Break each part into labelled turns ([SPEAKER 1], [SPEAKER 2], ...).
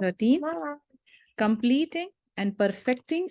[SPEAKER 1] 13, completing and perfecting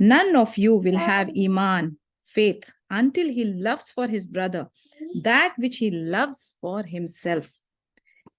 [SPEAKER 1] None of you will have iman, faith, until he loves for his brother that which he loves for himself।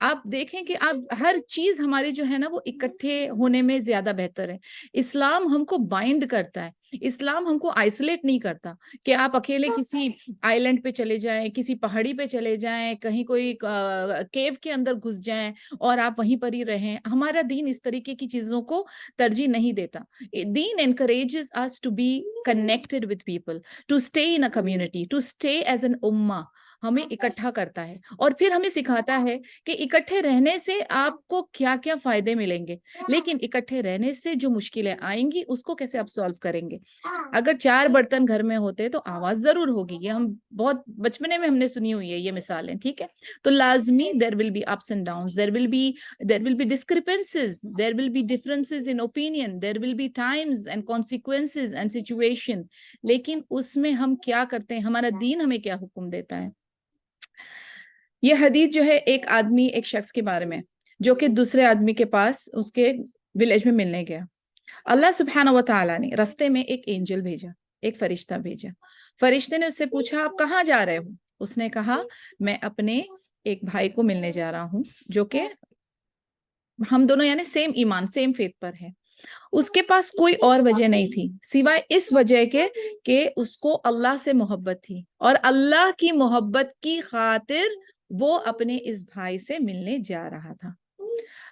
[SPEAKER 1] آپ دیکھیں کہ آپ ہر چیز ہماری جو ہے نا وہ اکٹھے ہونے میں زیادہ بہتر ہے. اسلام ہم کو بائنڈ کرتا ہے, اسلام ہم کو آئسولیٹ نہیں کرتا کہ آپ اکیلے کسی آئی لینڈ پہ چلے جائیں, کسی پہاڑی پہ چلے جائیں, کہیں کوئی کیو کے اندر گھس جائیں اور آپ وہیں پر ہی رہیں. ہمارا دین اس طریقے کی چیزوں کو ترجیح نہیں دیتا. دین encourages us to be connected with people, to stay in a community, to stay as an ummah. ہمیں اکٹھا کرتا ہے اور پھر ہمیں سکھاتا ہے کہ اکٹھے رہنے سے آپ کو کیا کیا فائدے ملیں گے, لیکن اکٹھے رہنے سے جو مشکلیں آئیں گی اس کو کیسے آپ سالو کریں گے. اگر 4 برتن گھر میں ہوتے تو آواز ضرور ہوگی, یہ ہم بہت بچپنے میں ہم نے سنی ہوئی ہے یہ مثالیں, ٹھیک ہے. تو لازمی there will be ups and downs, there will be discrepancies, there will be differences in opinion, there will be times and consequences and situation. لیکن اس میں ہم کیا کرتے ہیں, ہمارا دین ہمیں کیا حکم دیتا ہے. یہ حدیث جو ہے ایک آدمی ایک شخص کے بارے میں جو کہ دوسرے آدمی کے پاس اس کے ولیج میں ملنے گیا. اللہ سبحانہ و تعالیٰ نے رستے میں ایک اینجل بھیجا, ایک فرشتہ بھیجا. فرشتے نے اس سے پوچھا آپ کہاں جا رہے ہو؟ اس نے کہا میں اپنے ایک بھائی کو ملنے جا رہا ہوں جو کہ ہم دونوں یعنی سیم ایمان سیم فیتھ پر ہے. اس کے پاس کوئی اور وجہ نہیں تھی سوائے اس وجہ کے کہ اس کو اللہ سے محبت تھی اور اللہ کی محبت کی خاطر وہ اپنے اس بھائی سے ملنے جا رہا تھا.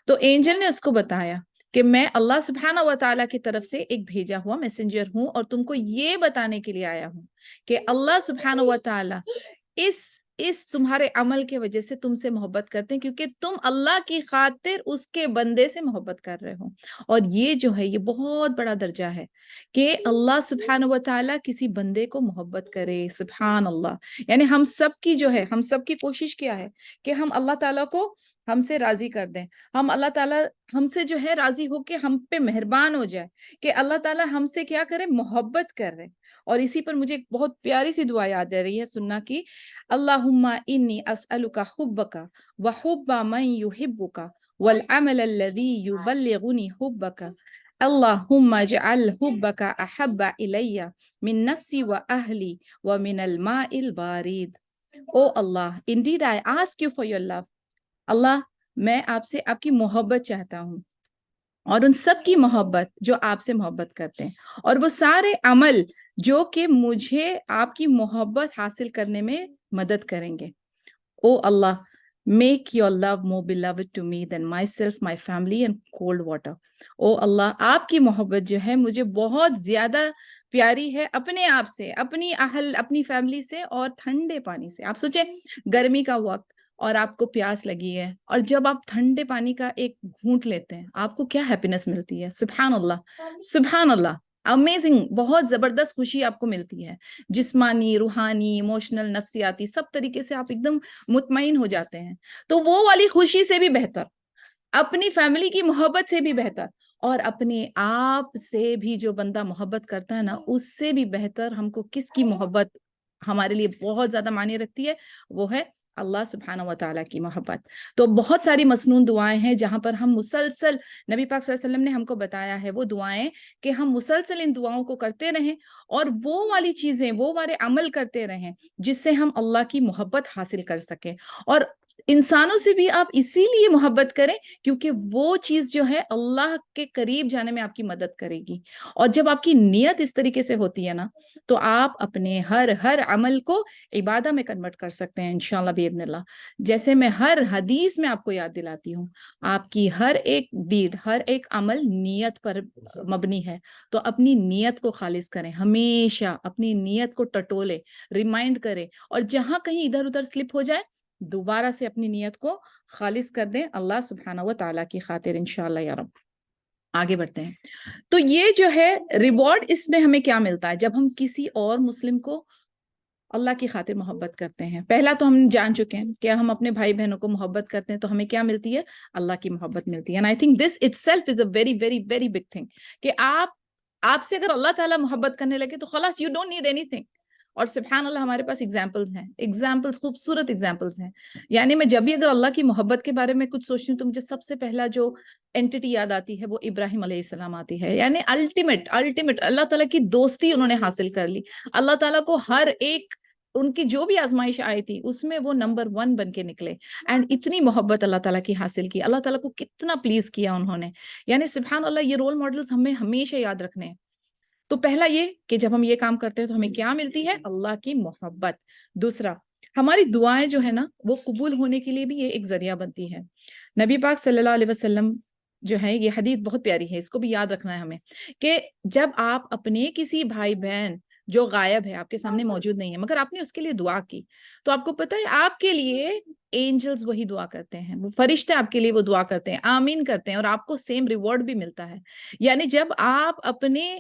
[SPEAKER 1] تو اینجل نے اس کو بتایا کہ میں اللہ سبحانہ و تعالیٰ کی طرف سے ایک بھیجا ہوا میسنجر ہوں اور تم کو یہ بتانے کے لیے آیا ہوں کہ اللہ سبحانہ و تعالیٰ اس تمہارے عمل کے وجہ سے تم سے محبت کرتے ہیں کیونکہ تم اللہ کی خاطر اس کے بندے سے محبت کر رہے ہو. اور یہ جو ہے یہ بہت بڑا درجہ ہے کہ اللہ سبحانہ و تعالیٰ کسی بندے کو محبت کرے. سبحان اللہ. یعنی ہم سب کی جو ہے ہم سب کی کوشش کیا ہے کہ ہم اللہ تعالیٰ کو ہم سے راضی کر دیں, ہم اللہ تعالیٰ ہم سے جو ہے راضی ہو کے ہم پہ مہربان ہو جائے کہ اللہ تعالیٰ ہم سے کیا کرے, محبت کر رہے. اور اسی پر مجھے ایک بہت پیاری سی دعا یاد آ رہی ہے سننا کی, اللہم انی اسألک حبک وحب من یحبک والعمل الذی یبلغنی حبک اللہم اجعل حبک احب الی من نفسی واہلی ومن الماء البارد. او اللہ, indeed I ask you for your love. اللہ میں آپ سے آپ کی محبت چاہتا ہوں اور ان سب کی محبت جو آپ سے محبت کرتے ہیں اور وہ سارے عمل جو کہ مجھے آپ کی محبت حاصل کرنے میں مدد کریں گے. او اللہ, make your love more beloved to me than myself, my family and cold water. او اللہ, آپ کی محبت جو ہے مجھے بہت زیادہ پیاری ہے اپنے آپ سے, اپنی اہل, اپنی فیملی سے اور ٹھنڈے پانی سے. آپ سوچیں گرمی کا وقت اور آپ کو پیاس لگی ہے اور جب آپ ٹھنڈے پانی کا ایک گھونٹ لیتے ہیں آپ کو کیا ہیپینس ملتی ہے. سبحان اللہ, سبحان اللہ, امیزنگ, بہت زبردست خوشی آپ کو ملتی ہے, جسمانی, روحانی, ایموشنل, نفسیاتی, سب طریقے سے آپ ایک دم مطمئن ہو جاتے ہیں. تو وہ والی خوشی سے بھی بہتر, اپنی فیملی کی محبت سے بھی بہتر اور اپنے آپ سے بھی جو بندہ محبت کرتا ہے نا اس سے بھی بہتر ہم کو کس کی محبت ہمارے لیے بہت زیادہ معنی رکھتی ہے, وہ ہے اللہ سبحانہ و تعالیٰ کی محبت. تو بہت ساری مسنون دعائیں ہیں جہاں پر ہم مسلسل, نبی پاک صلی اللہ علیہ وسلم نے ہم کو بتایا ہے وہ دعائیں کہ ہم مسلسل ان دعاؤں کو کرتے رہیں اور وہ والی چیزیں, وہ والے عمل کرتے رہیں جس سے ہم اللہ کی محبت حاصل کر سکیں. اور انسانوں سے بھی آپ اسی لیے محبت کریں کیونکہ وہ چیز جو ہے اللہ کے قریب جانے میں آپ کی مدد کرے گی. اور جب آپ کی نیت اس طریقے سے ہوتی ہے نا تو آپ اپنے ہر عمل کو عبادہ میں کنورٹ کر سکتے ہیں انشاءاللہ باذن اللہ. جیسے میں ہر حدیث میں آپ کو یاد دلاتی ہوں, آپ کی ہر ایک ڈیڈ, ہر ایک عمل نیت پر مبنی ہے. تو اپنی نیت کو خالص کریں, ہمیشہ اپنی نیت کو ٹٹولے, ریمائنڈ کریں اور جہاں کہیں ادھر ادھر سلپ ہو جائے دوبارہ سے اپنی نیت کو خالص کر دیں اللہ سبحانہ و تعالیٰ کی خاطر انشاءاللہ یا رب. آگے بڑھتے ہیں. تو یہ جو ہے ریوارڈ اس میں ہمیں کیا ملتا ہے جب ہم کسی اور مسلم کو اللہ کی خاطر محبت کرتے ہیں. پہلا تو ہم جان چکے ہیں کہ ہم اپنے بھائی بہنوں کو محبت کرتے ہیں تو ہمیں کیا ملتی ہے, اللہ کی محبت ملتی ہے. And I think this itself is a very very very big thing کہ آپ سے اگر اللہ تعالیٰ محبت کرنے لگے تو خلاص you don't need anything. اور سبحان اللہ ہمارے پاس ایگزامپلز خوبصورت ایگزامپلز ہیں. یعنی میں جب بھی اگر اللہ کی محبت کے بارے میں کچھ سوچتی ہوں تو مجھے سب سے پہلا جو اینٹی یاد آتی ہے وہ ابراہیم علیہ السلام آتی ہے. یعنی الٹیمیٹ اللہ تعالیٰ کی دوستی انہوں نے حاصل کر لی. اللہ تعالیٰ کو ہر ایک ان کی جو بھی آزمائش آئی تھی اس میں وہ نمبر 1 بن کے نکلے، اینڈ اتنی محبت اللہ تعالیٰ کی حاصل کی، اللہ تعالیٰ کو کتنا پلیز کیا انہوں نے. یعنی سبحان اللہ، یہ رول ماڈلز ہمیں ہمیشہ یاد رکھنے ہیں. تو پہلا یہ کہ جب ہم یہ کام کرتے ہیں تو ہمیں کیا ملتی ہے؟ اللہ کی محبت. دوسرا، ہماری دعائیں جو ہے نا وہ قبول ہونے کے لیے بھی یہ ایک ذریعہ بنتی ہے. نبی پاک صلی اللہ علیہ وسلم جو ہے، یہ حدیث بہت پیاری ہے، اس کو بھی یاد رکھنا ہے ہمیں، کہ جب آپ اپنے کسی بھائی بہن جو غائب ہے، آپ کے سامنے موجود نہیں ہے، مگر آپ نے اس کے لیے دعا کی، تو آپ کو پتہ ہے آپ کے لیے اینجلز وہی دعا کرتے ہیں، وہ فرشتے آپ کے لیے وہ دعا کرتے ہیں، آمین کرتے ہیں، اور آپ کو سیم ریوارڈ بھی ملتا ہے. یعنی جب آپ اپنے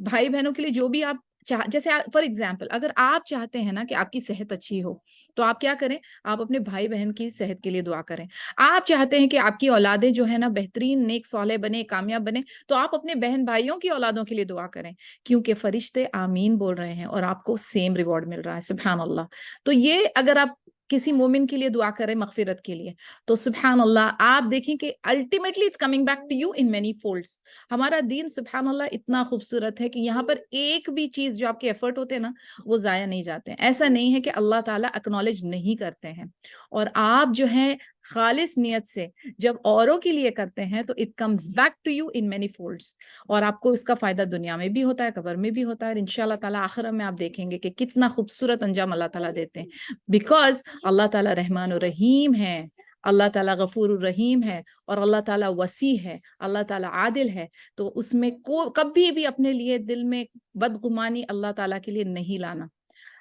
[SPEAKER 1] بھائی بہنوں کے لیے جو بھی آپ جیسے فار ایگزامپل اگر آپ چاہتے ہیں نا کہ آپ کی صحت اچھی ہو، تو آپ کیا کریں؟ آپ اپنے بھائی بہن کی صحت کے لیے دعا کریں. آپ چاہتے ہیں کہ آپ کی اولادیں جو ہے نا بہترین نیک صالح بنے، کامیاب بنے، تو آپ اپنے بہن بھائیوں کی اولادوں کے لیے دعا کریں، کیونکہ فرشتے آمین بول رہے ہیں اور آپ کو سیم ریوارڈ مل رہا ہے. سبحان اللہ. تو یہ اگر آپ کسی مومن کے لیے دعا کریں مغفرت کے لیے، تو سبحان اللہ آپ دیکھیں کہ ultimately it's coming back to you in many folds. ہمارا دین سبحان اللہ اتنا خوبصورت ہے کہ یہاں پر ایک بھی چیز جو آپ کے ایفرٹ ہوتے ہیں نا وہ ضائع نہیں جاتے ہیں. ایسا نہیں ہے کہ اللہ تعالیٰ اکنالج نہیں کرتے ہیں، اور آپ جو ہیں خالص نیت سے جب اوروں کے لیے کرتے ہیں تو it comes back to you in many folds, اور آپ کو اس کا فائدہ دنیا میں بھی ہوتا ہے، قبر میں بھی ہوتا ہے، اور انشاءاللہ تعالیٰ آخرت میں آپ دیکھیں گے کہ کتنا خوبصورت انجام اللہ تعالیٰ دیتے ہیں. بیکاز اللہ تعالیٰ رحمان الرحیم ہے، اللہ تعالیٰ غفور الرحیم ہے، اور اللہ تعالیٰ وسیع ہے، اللہ تعالیٰ عادل ہے. تو اس میں کبھی بھی اپنے لیے دل میں بدگمانی اللہ تعالیٰ کے لیے نہیں لانا.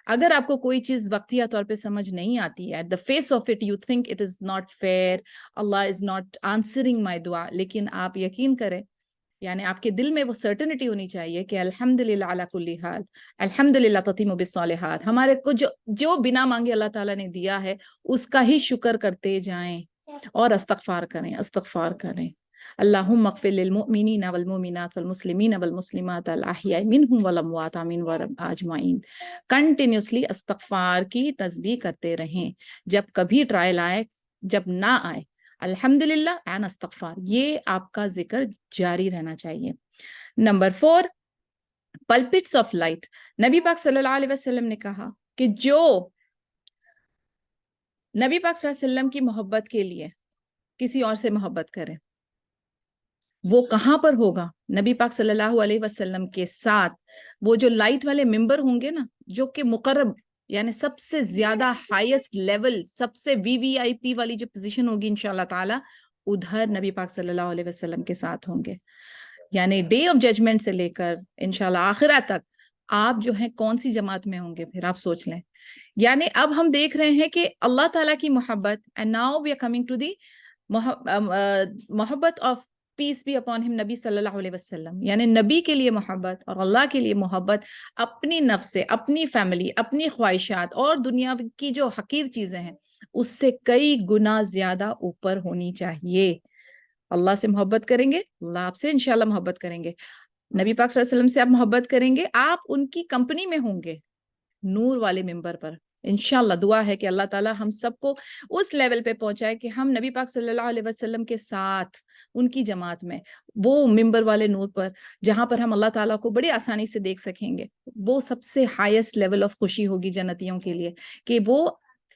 [SPEAKER 1] اگر آپ کو کوئی چیز وقتیہ طور پہ سمجھ نہیں آتی ہے، the face of it you think it is not fair, Allah is not answering my دعا، لیکن آپ یقین کریں، یعنی آپ کے دل میں وہ سرٹنٹی ہونی چاہیے کہ الحمدللہ علی کل حال، الحمدللہ تتم بالصالحات، ہمارے کو جو بنا مانگے اللہ تعالیٰ نے دیا ہے اس کا ہی شکر کرتے جائیں اور استغفار کریں، استغفار کریں. اللہم اغفر للمؤمنین والمؤمنات والمسلمین والمسلمات الاحیاء منہم والاموات آمین ورب اجمعین. کنٹینیوسلی استغفار کی تسبیح کرتے رہیں، جب کبھی ٹرائل آئے، جب نہ آئے، الحمدللہ اینڈ استغفار، یہ آپ کا ذکر جاری رہنا چاہیے. Number 4، pulpits of light. نبی پاک صلی اللہ علیہ وسلم نے کہا کہ جو نبی پاک صلی اللہ علیہ وسلم کی محبت کے لیے کسی اور سے محبت کرے، وہ کہاں پر ہوگا؟ نبی پاک صلی اللہ علیہ وسلم کے ساتھ وہ جو لائٹ والے ممبر ہوں گے نا، جو کہ مقرب، یعنی سب سے زیادہ ہائیسٹ لیول، سب سے VVIP والی جو پوزیشن ہوگی انشاءاللہ تعالی، ادھر نبی پاک صلی اللہ علیہ وسلم کے ساتھ ہوں گے. یعنی ڈے آف ججمنٹ سے لے کر انشاءاللہ آخرت تک آپ جو ہیں کون سی جماعت میں ہوں گے، پھر آپ سوچ لیں. یعنی اب ہم دیکھ رہے ہیں کہ اللہ تعالیٰ کی محبت، and now we are coming to the محبت of peace be upon him, نبی صلی اللہ علیہ وسلم. یعنی نبی کے لیے محبت اور اللہ کے لیے محبت اپنی نفس سے، اپنی فیملی، اپنی خواہشات اور دنیا کی جو حقیر چیزیں ہیں اس سے کئی گنا زیادہ اوپر ہونی چاہیے. اللہ سے محبت کریں گے، اللہ آپ سے انشاءاللہ محبت کریں گے. نبی پاک صلی اللہ علیہ وسلم سے آپ محبت کریں گے، آپ ان کی کمپنی میں ہوں گے نور والے ممبر پر. انشاءاللہ دعا ہے کہ اللہ تعالیٰ ہم سب کو اس لیول پہ پہنچائے کہ ہم نبی پاک صلی اللہ علیہ وسلم کے ساتھ ان کی جماعت میں، وہ ممبر والے نور پر، جہاں پر ہم اللہ تعالیٰ کو بڑی آسانی سے دیکھ سکیں گے. وہ سب سے ہائیسٹ لیول آف خوشی ہوگی جنتیوں کے لیے کہ وہ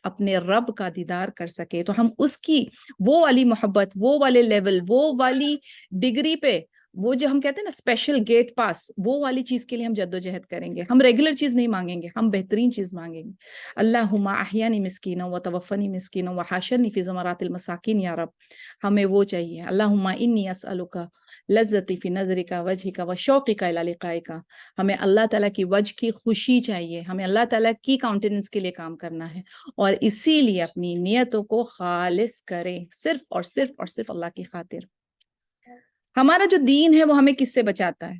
[SPEAKER 1] اپنے رب کا دیدار کر سکے. تو ہم اس کی وہ والی محبت، وہ والے لیول، وہ والی ڈگری پہ، وہ جو ہم کہتے ہیں نا اسپیشل گیٹ پاس، وہ والی چیز کے لیے ہم جد و جہد کریں گے. ہم ریگولر چیز نہیں مانگیں گے، ہم بہترین چیز مانگیں گے. اللہم احیانی مسکینا و توفنی مسکینا و حاشرنی فی زمرات المساکین. یا رب ہمیں وہ چاہیے. اللہم انی اسألک لذتی فی نظرک وجہک و شوقک الی لقائک. ہمیں اللہ تعالیٰ کی وجہ کی خوشی چاہیے، ہمیں اللہ تعالیٰ کی کاؤنٹیننس کے لیے کام کرنا ہے، اور اسی لیے اپنی نیتوں کو خالص کریں، صرف اور صرف اور صرف اللہ کی خاطر. ہمارا جو دین ہے وہ ہمیں کس سے بچاتا ہے؟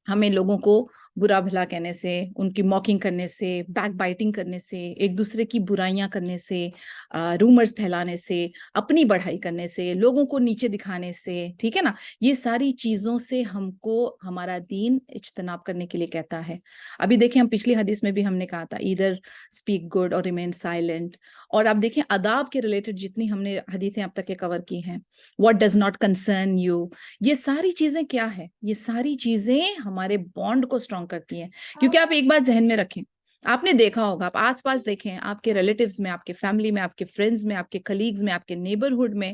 [SPEAKER 1] ہمیں لوگوں کو برا بھلا کہنے سے، ان کی موکنگ کرنے سے، بیک بائٹنگ کرنے سے، ایک دوسرے کی برائیاں کرنے سے، رومرز پھیلانے سے، اپنی بڑھائی کرنے سے، لوگوں کو نیچے دکھانے سے، ٹھیک ہے نا، یہ ساری چیزوں سے ہم کو ہمارا دین اجتناب کرنے کے لیے کہتا ہے. ابھی دیکھیں ہم پچھلی حدیث میں بھی ہم نے کہا تھا ایدر اسپیک گڈ اور ریمین سائلنٹ. اور آپ دیکھیں آداب کے ریلیٹڈ جتنی ہم نے حدیثیں اب تک کور کی ہیں، what does not concern you, یہ ساری چیزیں کیا ہے؟ یہ ساری چیزیں ہمارے بانڈ کو اسٹرانگ کرتی ہیں. کیونکہ آپ ایک بات ذہن میں رکھیں، آپ نے دیکھا ہوگا, آپ آس پاس دیکھیں, آپ کے ریلیٹیوز میں, آپ کے فیملی میں, آپ کے فرینڈز میں, آپ کے کلیگز میں, آپ کے نیبرہڈ میں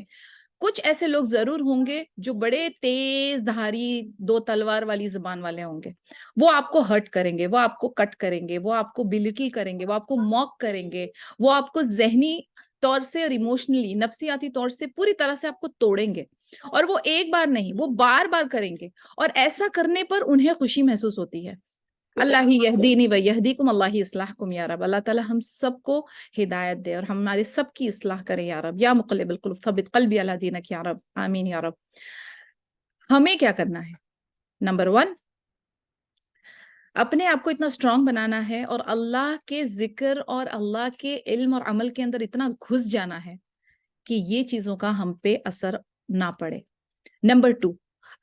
[SPEAKER 1] کچھ ایسے لوگ ضرور ہوں گے جو بڑے تیز دھاری دو تلوار والی زبان والے ہوں گے. وہ آپ کو ہرٹ کریں گے, وہ آپ کو کٹ کریں گے, وہ آپ کو بلیٹل کریں گے, وہ آپ کو موک کریں گے, وہ آپ کو ذہنی طور سے اور ایموشنلی, نفسیاتی طور سے پوری طرح سے آپ کو توڑیں گے. اور وہ ایک بار نہیں, وہ بار بار کریں گے, اور ایسا کرنے پر انہیں خوشی محسوس ہوتی ہے. اللہ ہی یہدینی و یہدیکم, اللہ ہی اصلاحکم یا رب. اللہ تعالیٰ ہم سب کو ہدایت دے اور ہمارے سب کی اصلاح کرے یا رب. یا مقلب القلوب ثبت قلبی علی دینک یا رب, آمین یا رب. ہمیں کیا کرنا ہے؟ نمبر 1, اپنے آپ کو اتنا اسٹرانگ بنانا ہے اور اللہ کے ذکر اور اللہ کے علم اور عمل کے اندر اتنا گھس جانا ہے کہ یہ چیزوں کا ہم پہ اثر نہ پڑے. نمبر 2,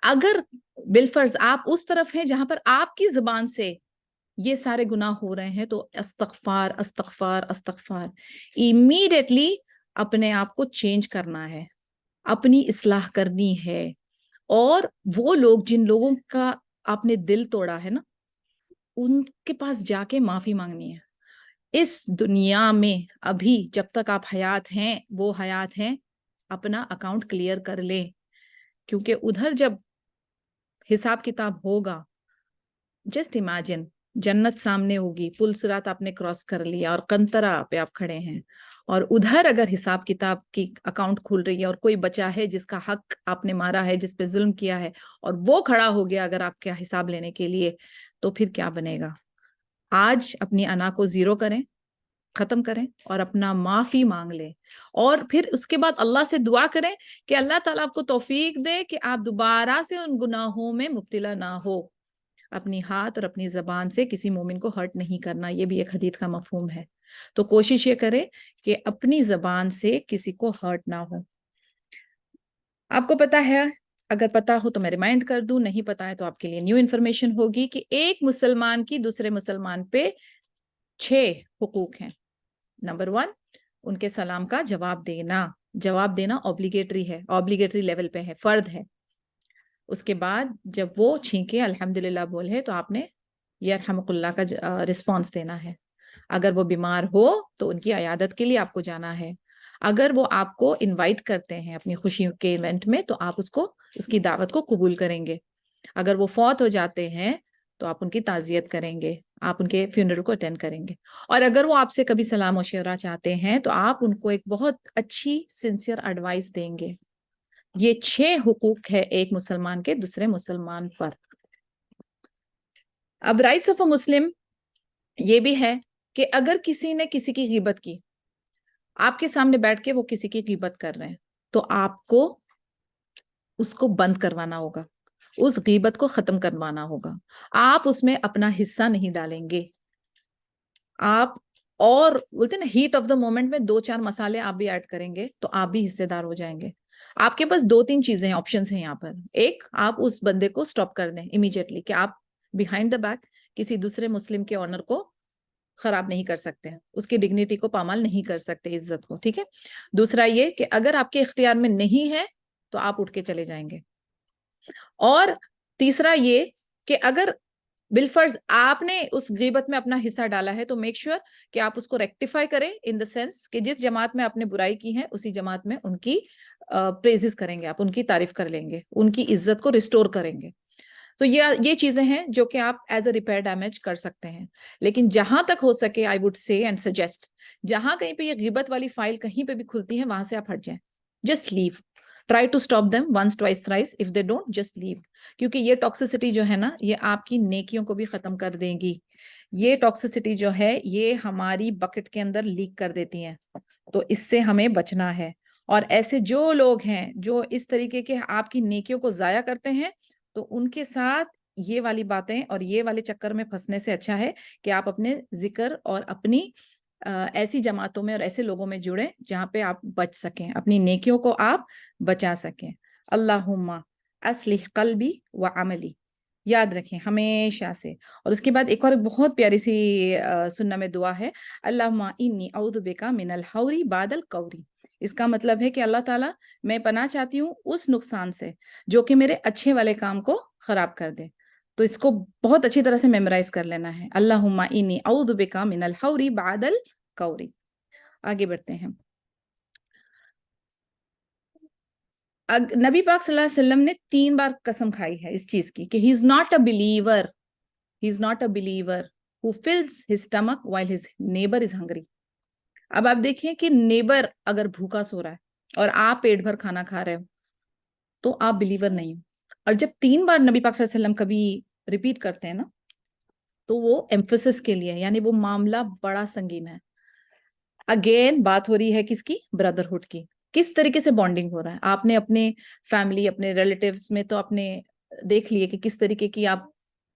[SPEAKER 1] اگر بالفرض آپ اس طرف ہیں جہاں پر آپ کی زبان سے یہ سارے گناہ ہو رہے ہیں, تو استغفار استغفار استغفار, امیڈیٹلی اپنے آپ کو چینج کرنا ہے, اپنی اصلاح کرنی ہے. اور وہ لوگ جن لوگوں کا آپ نے دل توڑا ہے نا, ان کے پاس جا کے معافی مانگنی ہے. اس دنیا میں ابھی جب تک آپ حیات ہیں, وہ حیات ہیں, اپنا اکاؤنٹ کلیئر کر لیں, کیونکہ ادھر جب حساب کتاب ہوگا, جسٹ امیجن جنت سامنے ہوگی, پل صراط آپ نے کراس کر لیا اور قنطرہ پہ آپ کھڑے ہیں, اور ادھر اگر حساب کتاب کی اکاؤنٹ کھول رہی ہے اور کوئی بچہ ہے جس کا حق آپ نے مارا ہے, جس پہ ظلم کیا ہے, اور وہ کھڑا ہو گیا اگر آپ کا حساب لینے کے لیے, تو پھر کیا بنے گا؟ آج اپنی انا کو زیرو کریں, ختم کریں اور اپنا معافی مانگ لیں, اور پھر اس کے بعد اللہ سے دعا کریں کہ اللہ تعالیٰ آپ کو توفیق دے کہ آپ دوبارہ سے ان گناہوں میں مبتلا نہ ہو. اپنی ہاتھ اور اپنی زبان سے کسی مومن کو ہرٹ نہیں کرنا, یہ بھی ایک حدیث کا مفہوم ہے. تو کوشش یہ کرے کہ اپنی زبان سے کسی کو ہرٹ نہ ہو. آپ کو پتا ہے, اگر پتا ہو تو میں ریمائنڈ کر دوں, نہیں پتا ہے تو آپ کے لیے نیو انفارمیشن ہوگی کہ ایک مسلمان کی دوسرے مسلمان پہ 6 حقوق ہیں. نمبر 1, ان کے سلام کا جواب دینا. جواب دینا اوبلیگیٹری ہے, اوبلیگیٹری لیول پہ ہے, فرض ہے. اس کے بعد جب وہ چھینکے الحمدللہ بولے تو آپ نے یرحمک اللہ کا رسپانس دینا ہے. اگر وہ بیمار ہو تو ان کی عیادت کے لیے آپ کو جانا ہے. اگر وہ آپ کو انوائٹ کرتے ہیں اپنی خوشی کے ایونٹ میں, تو آپ اس کی دعوت کو قبول کریں گے. اگر وہ فوت ہو جاتے ہیں تو آپ ان کی تعزیت کریں گے, آپ ان کے فیونرل کو اٹینڈ کریں گے. اور اگر وہ آپ سے کبھی سلام مشورہ چاہتے ہیں تو آپ ان کو ایک بہت اچھی سنسیئر ایڈوائس دیں گے. یہ 6 حقوق ہے ایک مسلمان کے دوسرے مسلمان پر. اب رائٹس آف اے مسلم یہ بھی ہے کہ اگر کسی نے کسی کی غیبت کی, آپ کے سامنے بیٹھ کے وہ کسی کی غیبت کر رہے ہیں, تو آپ کو اس کو بند کروانا ہوگا, اس غیبت کو ختم کروانا ہوگا. آپ اس میں اپنا حصہ نہیں ڈالیں گے. آپ اور بولتے ہیں نا, ہیٹ آف دا مومنٹ میں 2-4 مسالے آپ بھی ایڈ کریں گے تو آپ بھی حصے دار ہو جائیں گے. آپ کے پاس 2-3 چیزیں ہیں, آپشنز ہیں یہاں پر. ایک, آپ اس بندے کو سٹاپ کر دیں امیڈیٹلی, کہ آپ بیہائنڈ دا بیک کسی دوسرے مسلم کے آنر کو خراب نہیں کر سکتے, اس کی ڈگنیٹی کو پامال نہیں کر سکتے, عزت کو, ٹھیک ہے. دوسرا یہ کہ اگر آپ کے اختیار میں نہیں ہے تو آپ اٹھ کے چلے جائیں گے. اور تیسرا یہ کہ اگر بالفرض آپ نے اس غیبت میں اپنا حصہ ڈالا ہے تو میک شیور کہ آپ اس کو ریکٹیفائی کریں, ان دا سینس کہ جس جماعت میں آپ نے برائی کی ہے اسی جماعت میں ان کی پریزز کریں گے, آپ ان کی تعریف کر لیں گے, ان کی عزت کو ریسٹور کریں گے. تو یہ چیزیں ہیں جو کہ آپ ایز اے ریپیئر ڈیمیج کر سکتے ہیں. لیکن جہاں تک ہو سکے I would say and suggest, جہاں کہیں پہ یہ غیبت والی فائل کہیں پہ بھی کھلتی ہے وہاں سے آپ ہٹ جائیں. Just leave, try to stop them once twice thrice, if they don't just leave. کیونکہ یہ ٹاکسیسٹی جو ہے نا, یہ آپ کی نیکیوں کو بھی ختم کر دیں گی. یہ ٹاکسیسٹی جو ہے یہ ہماری بکٹ کے اندر لیک کر دیتی ہیں, تو اس سے ہمیں بچنا ہے. اور ایسے جو لوگ ہیں جو اس طریقے کے آپ کی نیکیوں کو ضائع کرتے ہیں, تو ان کے ساتھ یہ والی باتیں اور یہ والے چکر میں پھنسنے سے اچھا ہے کہ آپ اپنے ذکر اور اپنی ایسی جماعتوں میں اور ایسے لوگوں میں جڑیں جہاں پہ آپ بچ سکیں, اپنی نیکیوں کو آپ بچا سکیں. اللہم اصلح قلبی و عملی, یاد رکھیں ہمیشہ سے. اور اس کے بعد ایک اور بہت پیاری سی سنت میں دعا ہے, اللہم انی اعوذ بک من الحوری بعد القوری. اس کا مطلب ہے کہ اللہ تعالیٰ میں پناہ چاہتی ہوں اس نقصان سے جو کہ میرے اچھے والے کام کو خراب کر دے. تو اس کو بہت اچھی طرح سے میمورائز کر لینا ہے. اللہم انی اعوذ بک من الحور بعد القور. آگے بڑھتے ہیں. نبی پاک صلی اللہ علیہ وسلم نے 3 بار قسم کھائی ہے اس چیز کی کہ he is not a believer, he is not a believer who fills his stomach while his neighbor is hungry. اب آپ دیکھیں کہ نیبر اگر بھوکا سو رہا ہے اور آپ پیٹ بھر کھانا کھا رہے ہو تو آپ بلیور نہیں ہو. اور جب 3 بار نبی پاک صلی اللہ علیہ وسلم کبھی ریپیٹ کرتے ہیں نا تو وہ ایمفسس کے لیے, یعنی وہ معاملہ بڑا سنگین ہے. اگین بات ہو رہی ہے کس کی؟ بردرہڈ کی. کس طریقے سے بانڈنگ ہو رہا ہے. آپ نے اپنے فیملی, اپنے ریلیٹیوز میں تو اپنے دیکھ لیے کہ کس طریقے کی آپ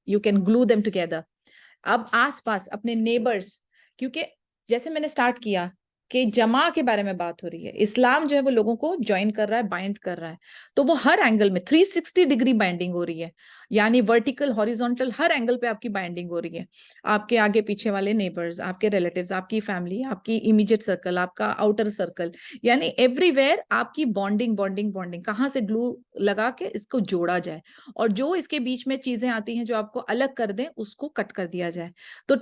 [SPEAKER 1] you can glue them together. اب آس پاس اپنے نیبرز, کیونکہ جیسے میں نے سٹارٹ کیا کہ جماع کے بارے میں بات ہو رہی ہے, اسلام جو ہے وہ لوگوں کو جوائن کر رہا ہے, بائنڈ کر رہا ہے, تو وہ ہر اینگل میں 360 ڈگری بائنڈنگ ہو رہی ہے, یعنی ورٹیکل, ہاریزونٹل, ہر اینگل پہ آپ کی بائنڈنگ ہو رہی ہے. آپ کے آگے پیچھے والے نیبرز, آپ کے ریلیٹیوز, آپ کی فیملی, آپ کی امیجیٹ سرکل, آپ کا آؤٹر سرکل, یعنی ایوری ویئر آپ کی بانڈنگ بانڈنگ بانڈنگ. کہاں سے گلو لگا کے اس کو جوڑا جائے, اور جو اس کے بیچ میں چیزیں آتی ہیں جو آپ کو الگ کر دیں اس کو کٹ کر دیا جائے. تو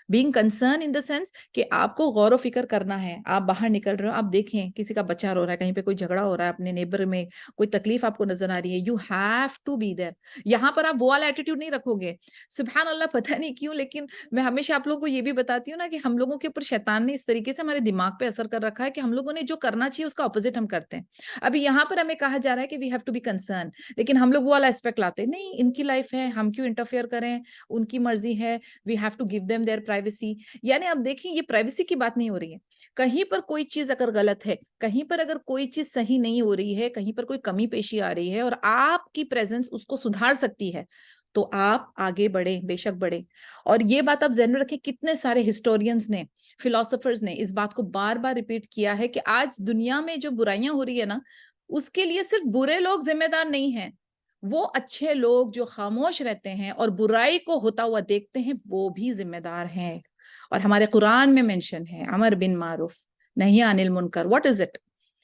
[SPEAKER 1] being concerned in the sense کہ آپ کو غور و فکر کرنا ہے. آپ باہر نکل رہے ہو, آپ دیکھیں کسی کا بچہ رو رہا ہے, کہیں پہ کوئی جھگڑا ہو رہا ہے, اپنے نیبر میں کوئی تکلیف آپ کو نظر آ رہی ہے, you have to be there. یہاں پر آپ وہ والا ایٹیٹیوڈ نہیں رکھو گے. سبحان اللہ, پتہ نہیں کیوں لیکن میں ہمیشہ آپ لوگوں کو یہ بھی بتاتی ہوں نا کہ ہم لوگوں کے اوپر شیطان نے اس طریقے سے ہمارے دماغ پہ اثر کر رکھا ہے کہ ہم لوگوں نے جو کرنا چاہیے اس کا اپوزٹ ہم کرتے ہیں. ابھی یہاں پر ہمیں کہا جا رہا ہے کہ we have to be concerned, لیکن ہم لوگ وہ والا اسپیکٹ لاتے نہیں, ان کی لائف ہے, ہم کیوں انٹرفیئر کریں, ان کی مرضی ہے, we have to give them their privacy. یعنی اب دیکھیں یہ پرائیویسی کی بات نہیں ہو رہی ہے. کہیں پر کوئی چیز اگر غلط ہے, کہیں پر اگر کوئی چیز صحیح نہیں ہو رہی ہے, کہیں پر کوئی کمی پیشی آ رہی ہے اور آپ کی پریزنس اس کو سدھار سکتی ہے تو آپ آگے بڑھیں, بے شک بڑھیں. اور یہ بات آپ ذہن میں رکھیں, کتنے سارے ہسٹورینز نے, فلاسفرز نے اس بات کو بار بار ریپیٹ کیا ہے کہ آج دنیا میں جو برائیاں ہو رہی ہے نا, اس کے لیے صرف برے لوگ ذمہ دار نہیں ہیں, وہ اچھے لوگ جو خاموش رہتے ہیں اور برائی کو ہوتا ہوا دیکھتے ہیں وہ بھی ذمہ دار ہیں. اور ہمارے قرآن میں مینشن ہے امر بن معروف نہی عن المنکر. What is it?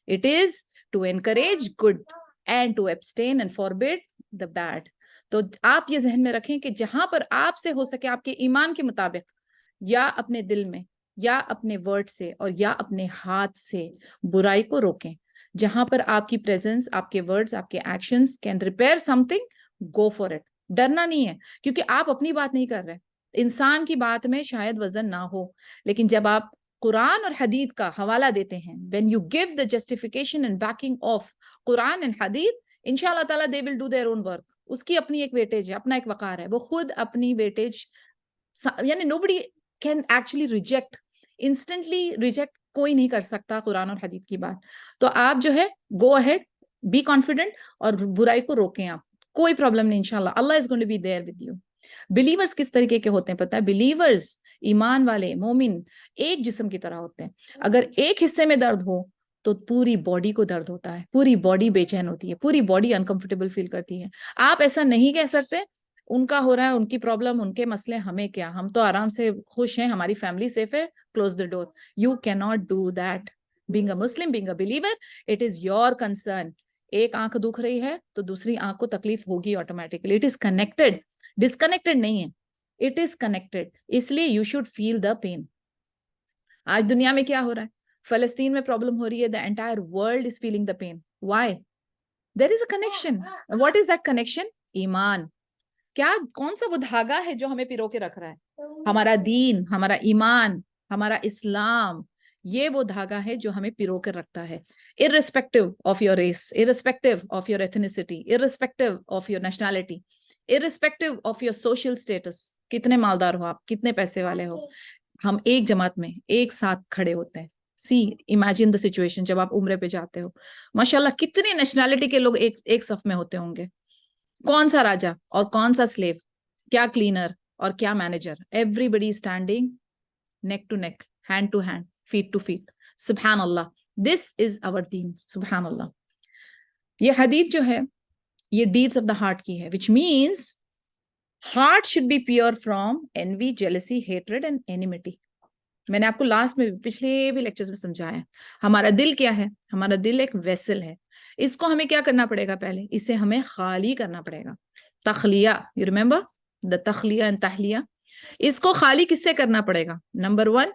[SPEAKER 1] It is to encourage good and to abstain and forbid the bad. تو آپ یہ ذہن میں رکھیں کہ جہاں پر آپ سے ہو سکے آپ کے ایمان کے مطابق, یا اپنے دل میں, یا اپنے ورڈ سے, اور یا اپنے ہاتھ سے برائی کو روکیں. جہاں پر آپ کی پریزنس, آپ کے ورڈز, آپ کے actions can repair some thing, go for it. ڈرنا نہیں ہے, کیونکہ آپ اپنی بات نہیں کر رہے, انسان کی بات میں شاید وزن نہ ہو, لیکن جب آپ قرآن اور حدیث کا حوالہ دیتے ہیں, when you give the justification and backing of Quran and حدیث, انشاءاللہ تعالیٰ they will do their own work. اس کی اپنی ایک ویٹیج ہے, اپنا ایک وقار ہے, وہ خود اپنی ویٹیج, یعنی nobody can actually reject, instantly reject کوئی نہیں کر سکتا قرآن اور حدیث کی بات. تو آپ جو ہے go ahead, be confident, اور برائی کو روکیں آپ, کوئی پرابلم نہیں انشاءاللہ. Allah is going to be there with you. Believers کس طریقے کے ہوتے ہیں پتہ ہے؟ بلیورز, ایمان والے مومن ایک جسم کی طرح ہوتے ہیں. اگر ایک حصے میں درد ہو تو پوری باڈی کو درد ہوتا ہے, پوری باڈی بے چین ہوتی ہے, پوری باڈی انکمفرٹیبل فیل کرتی ہے. آپ ایسا نہیں کہہ سکتے ان کا ہو رہا ہے, ان کی پرابلم, ان کے مسئلے, ہمیں کیا, ہم تو آرام سے خوش ہیں, ہماری فیملی سیف ہے, کلوز دا ڈور. یو کی not do that. Being a Muslim, being a believer, it is your concern. ایک آنکھ دکھ رہی ہے تو دوسری آنکھ کو تکلیف ہوگی automatically. It is connected, disconnected نہیں ہے, اٹ از کنیکٹڈ. اس لیے you should feel the pain. آج دنیا میں کیا ہو رہا ہے؟ فلسطین میں پرابلم ہو رہی ہے, the entire world is feeling the pain. Why? There is a connection. What is that connection? ایمان. کیا, کون سا وہ دھاگا ہے جو ہمیں پیرو کے رکھ رہا ہے؟ ہمارا دین, ہمارا ایمان, ہمارا اسلام. یہ وہ دھاگا ہے جو ہمیں پیرو کے رکھتا ہے, irrespective of your race, irrespective of your ethnicity, irrespective of your nationality, irrespective of your social status. کتنے مالدار ہو آپ, کتنے پیسے والے ہو, ہم ایک جماعت میں ایک ساتھ کھڑے ہوتے ہیں. سی امیجن دا سچویشن, جب آپ عمرے پہ جاتے ہو, ماشاءاللہ کتنی نیشنلٹی کے لوگ ایک صف میں ہوتے ہوں گے. کون سا راجا اور کون سا سلیو, کیا کلینر اور کیا manager, everybody standing neck to neck, hand to hand, feet to feet. سبحان اللہ, دس از آور دین. سبحان اللہ. یہ حدیث جو ہے یہ ڈیڈس آف دا ہارٹ کی ہے, which means heart should be pure from envy, jealousy, hatred and enmity. میں نے آپ کو لاسٹ میں پچھلے بھی لیکچرز میں سمجھایا, ہمارا دل کیا ہے؟ ہمارا دل ایک ویسل ہے. اس کو ہمیں کیا کرنا پڑے گا؟ پہلے اسے ہمیں خالی کرنا پڑے گا. تخلیہ. یو ریمبر دا تخلیہ اینڈ تحلیہ. اس کو خالی کس سے کرنا پڑے گا؟ نمبر 1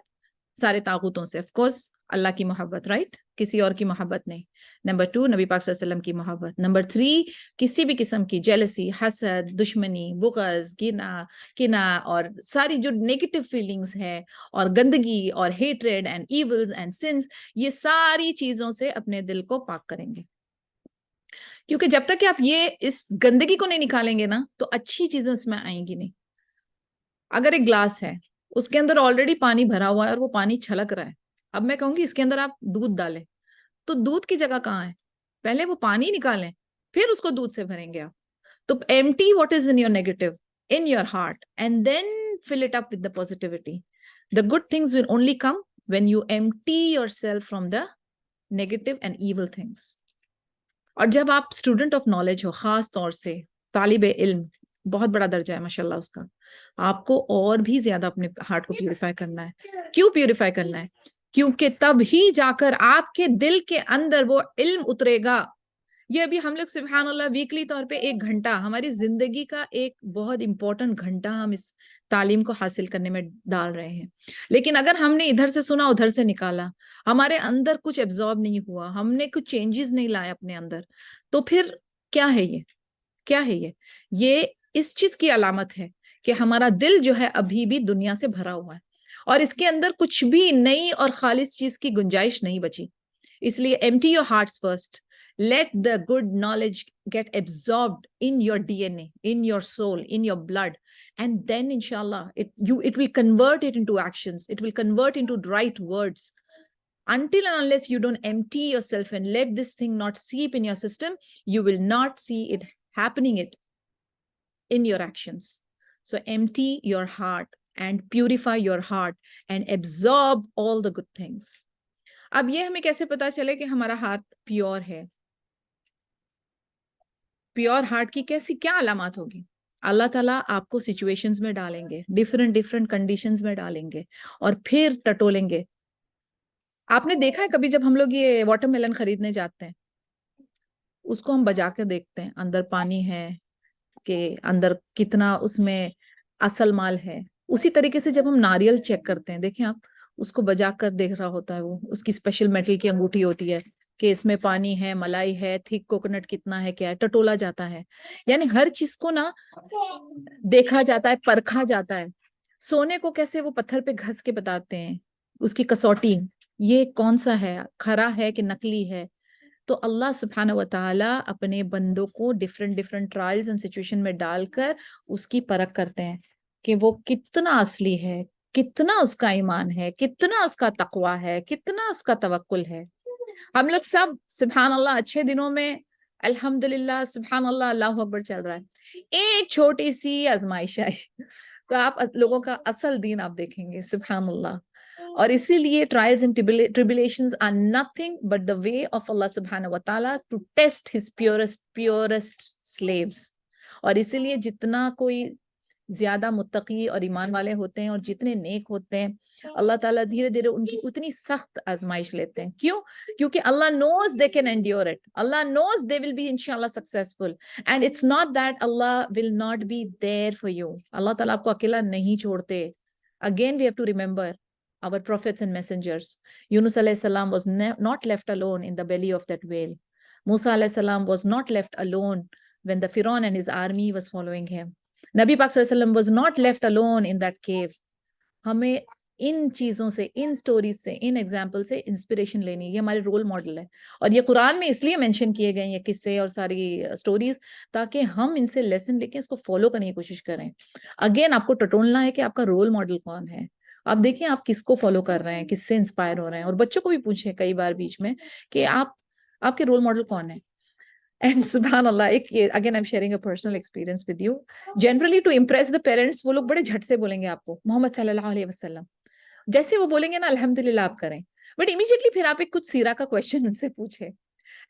[SPEAKER 1] سارے طاغوتوں سے, آف کورس اللہ کی محبت, رائٹ, کسی اور کی محبت نہیں. نمبر 2 نبی پاک صلی اللہ علیہ وسلم کی محبت. نمبر 3 کسی بھی قسم کی جیلسی, حسد, دشمنی, بغض, کینہ اور ساری جو نیگیٹو فیلنگز ہے اور گندگی اور hatred and evils and since, یہ ساری چیزوں سے اپنے دل کو پاک کریں گے. کیونکہ جب تک کہ آپ یہ اس گندگی کو نہیں نکالیں گے نا تو اچھی چیزیں اس میں آئیں گی نہیں. اگر ایک گلاس ہے, اس کے اندر آلریڈی پانی بھرا ہوا ہے اور وہ پانی چھلک رہا ہے, اب میں کہوں گی اس کے اندر آپ دودھ ڈالیں, تو دودھ کی جگہ کہاں ہے؟ پہلے وہ پانی نکالیں, پھر اس کو دودھ سے بھریں گے آپ. تو empty what is in your negative, in your heart, and then fill it up with the positivity. The good things will only come when you empty yourself from the negative and evil things. اور جب آپ student of knowledge ہو, خاص طور سے طالب علم, بہت بڑا درجہ ہے ماشاءاللہ اس کا, آپ کو اور بھی زیادہ اپنے ہارٹ کو پیوریفائی کرنا ہے. کیوں پیوریفائی کرنا ہے؟ کیونکہ تب ہی جا کر آپ کے دل کے اندر وہ علم اترے گا. یہ ابھی ہم لوگ سبحان اللہ ویکلی طور پہ 1 گھنٹہ, ہماری زندگی کا ایک بہت امپورٹنٹ گھنٹہ ہم اس تعلیم کو حاصل کرنے میں ڈال رہے ہیں. لیکن اگر ہم نے ادھر سے سنا ادھر سے نکالا, ہمارے اندر کچھ ایبزارب نہیں ہوا, ہم نے کچھ چینجز نہیں لائے اپنے اندر, تو پھر کیا ہے یہ؟ کیا ہے یہ اس چیز کی علامت ہے کہ ہمارا دل جو ہے ابھی بھی دنیا سے بھرا ہوا ہے اور اس کے اندر کچھ بھی نئی اور خالص چیز کی گنجائش نہیں بچی. اس لیے empty your hearts first. Let the good knowledge get absorbed in your DNA, in your soul, in your blood. And then inshallah, it will convert it into actions. It will convert into right words. Until and unless you don't empty yourself and let this thing not seep in your system, you will not see it happening in your actions. So empty your heart and purify your heart and absorb all the good things. اب یہ ہمیں کیسے پتا چلے کہ ہمارا heart pure ہے؟ Pure heart کی کیا علامات ہوگی؟ اللہ تعالیٰ آپ کو سچویشنز میں ڈالیں گے, ڈیفرنٹ کنڈیشنز میں ڈالیں گے اور پھر ٹٹولیں گے. آپ نے دیکھا ہے کبھی جب ہم لوگ یہ واٹر میلن خریدنے جاتے ہیں, اس کو ہم بجا کے دیکھتے ہیں اندر پانی ہے کہ اندر کتنا اس میں اصل مال ہے. اسی طریقے سے جب ہم ناریل چیک کرتے ہیں, دیکھیں آپ اس کو بجا کر دیکھ رہا ہوتا ہے, وہ اس کی اسپیشل میٹل کی انگوٹھی ہوتی ہے کہ اس میں پانی ہے, ملائی ہے, تھک کوکونٹ کتنا ہے, کیا ہے, ٹٹولا جاتا ہے. یعنی ہر چیز کو نا دیکھا جاتا ہے, پرکھا جاتا ہے. سونے کو کیسے وہ پتھر پہ گھس کے بتاتے ہیں اس کی کسوٹی, یہ کون سا ہے, کھرا ہے کہ نکلی ہے. تو اللہ سبحانہ و تعالیٰ اپنے بندوں کو ڈفرنٹ ٹرائلز اینڈ سچویشن میں ڈال کر اس کی پرکھ کرتے ہیں کہ وہ کتنا اصلی ہے, کتنا اس کا ایمان ہے, کتنا اس کا تقوی ہے, کتنا اس کا توکل ہے. ہم لوگ سب سبحان اللہ اچھے دنوں میں الحمدللہ سبحان اللہ اللہ اکبر چل رہا ہے, ایک چھوٹی سی آزمائش ہے تو آپ لوگوں کا اصل دین آپ دیکھیں گے سبحان اللہ. اور اسی لیے trials and tribulations are nothing but the way of Allah subhanahu wa ta'ala to test his purest slaves. اور اسی لیے جتنا کوئی زیادہ متقی اور ایمان والے ہوتے ہیں اور جتنے نیک ہوتے ہیں, اللہ تعالیٰ دھیرے دھیرے ان کی اتنی سخت آزمائش لیتے ہیں. کیوں؟ کیونکہ اللہ knows they can endure it. Allah knows they will be inshallah successful. And it's not that Allah will not be there for you. اللہ تعالیٰ آپ کو اکیلا نہیں چھوڑتے. Again we have to remember our prophets and messengers. Yunus alayhi salam was not left alone in the belly of that whale. Musa alayhi salam was not left alone when the Pharaoh and his army was following him. Nabi Pak sallallahu alaihi wasallam was not left alone in that cave. ہمیں ان چیزوں سے, ان stories سے, ان example سے inspiration لینی ہے. یہ ہمارے role model ہے اور یہ قرآن میں اس لیے مینشن کیے گئے ہیں یہ قصے اور ساری سٹوریز تاکہ ہم ان سے لیسن لے کے اس کو فالو کرنے کی کوشش کریں. اگین آپ کو ٹٹولنا ہے کہ آپ کا رول ماڈل کون ہے. آپ دیکھیں آپ کس کو فالو کر رہے ہیں, کس سے انسپائر ہو رہے ہیں, اور بچوں کو بھی پوچھیں کئی بار بیچ میں کہ آپ کے رول ماڈل کون ہے. اینڈ سبحان اللہ, again I am sharing a personal experience with you. Generally to impress the parents وہ لوگ بڑے جھٹ سے بولیں گے آپ کو محمد صلی اللہ علیہ وسلم, جیسے وہ بولیں گے نا الحمدللہ آپ کریں, بٹ امیڈیٹلی پھر آپ ایک کچھ سیرہ کا کوشچن ان سے پوچھیں.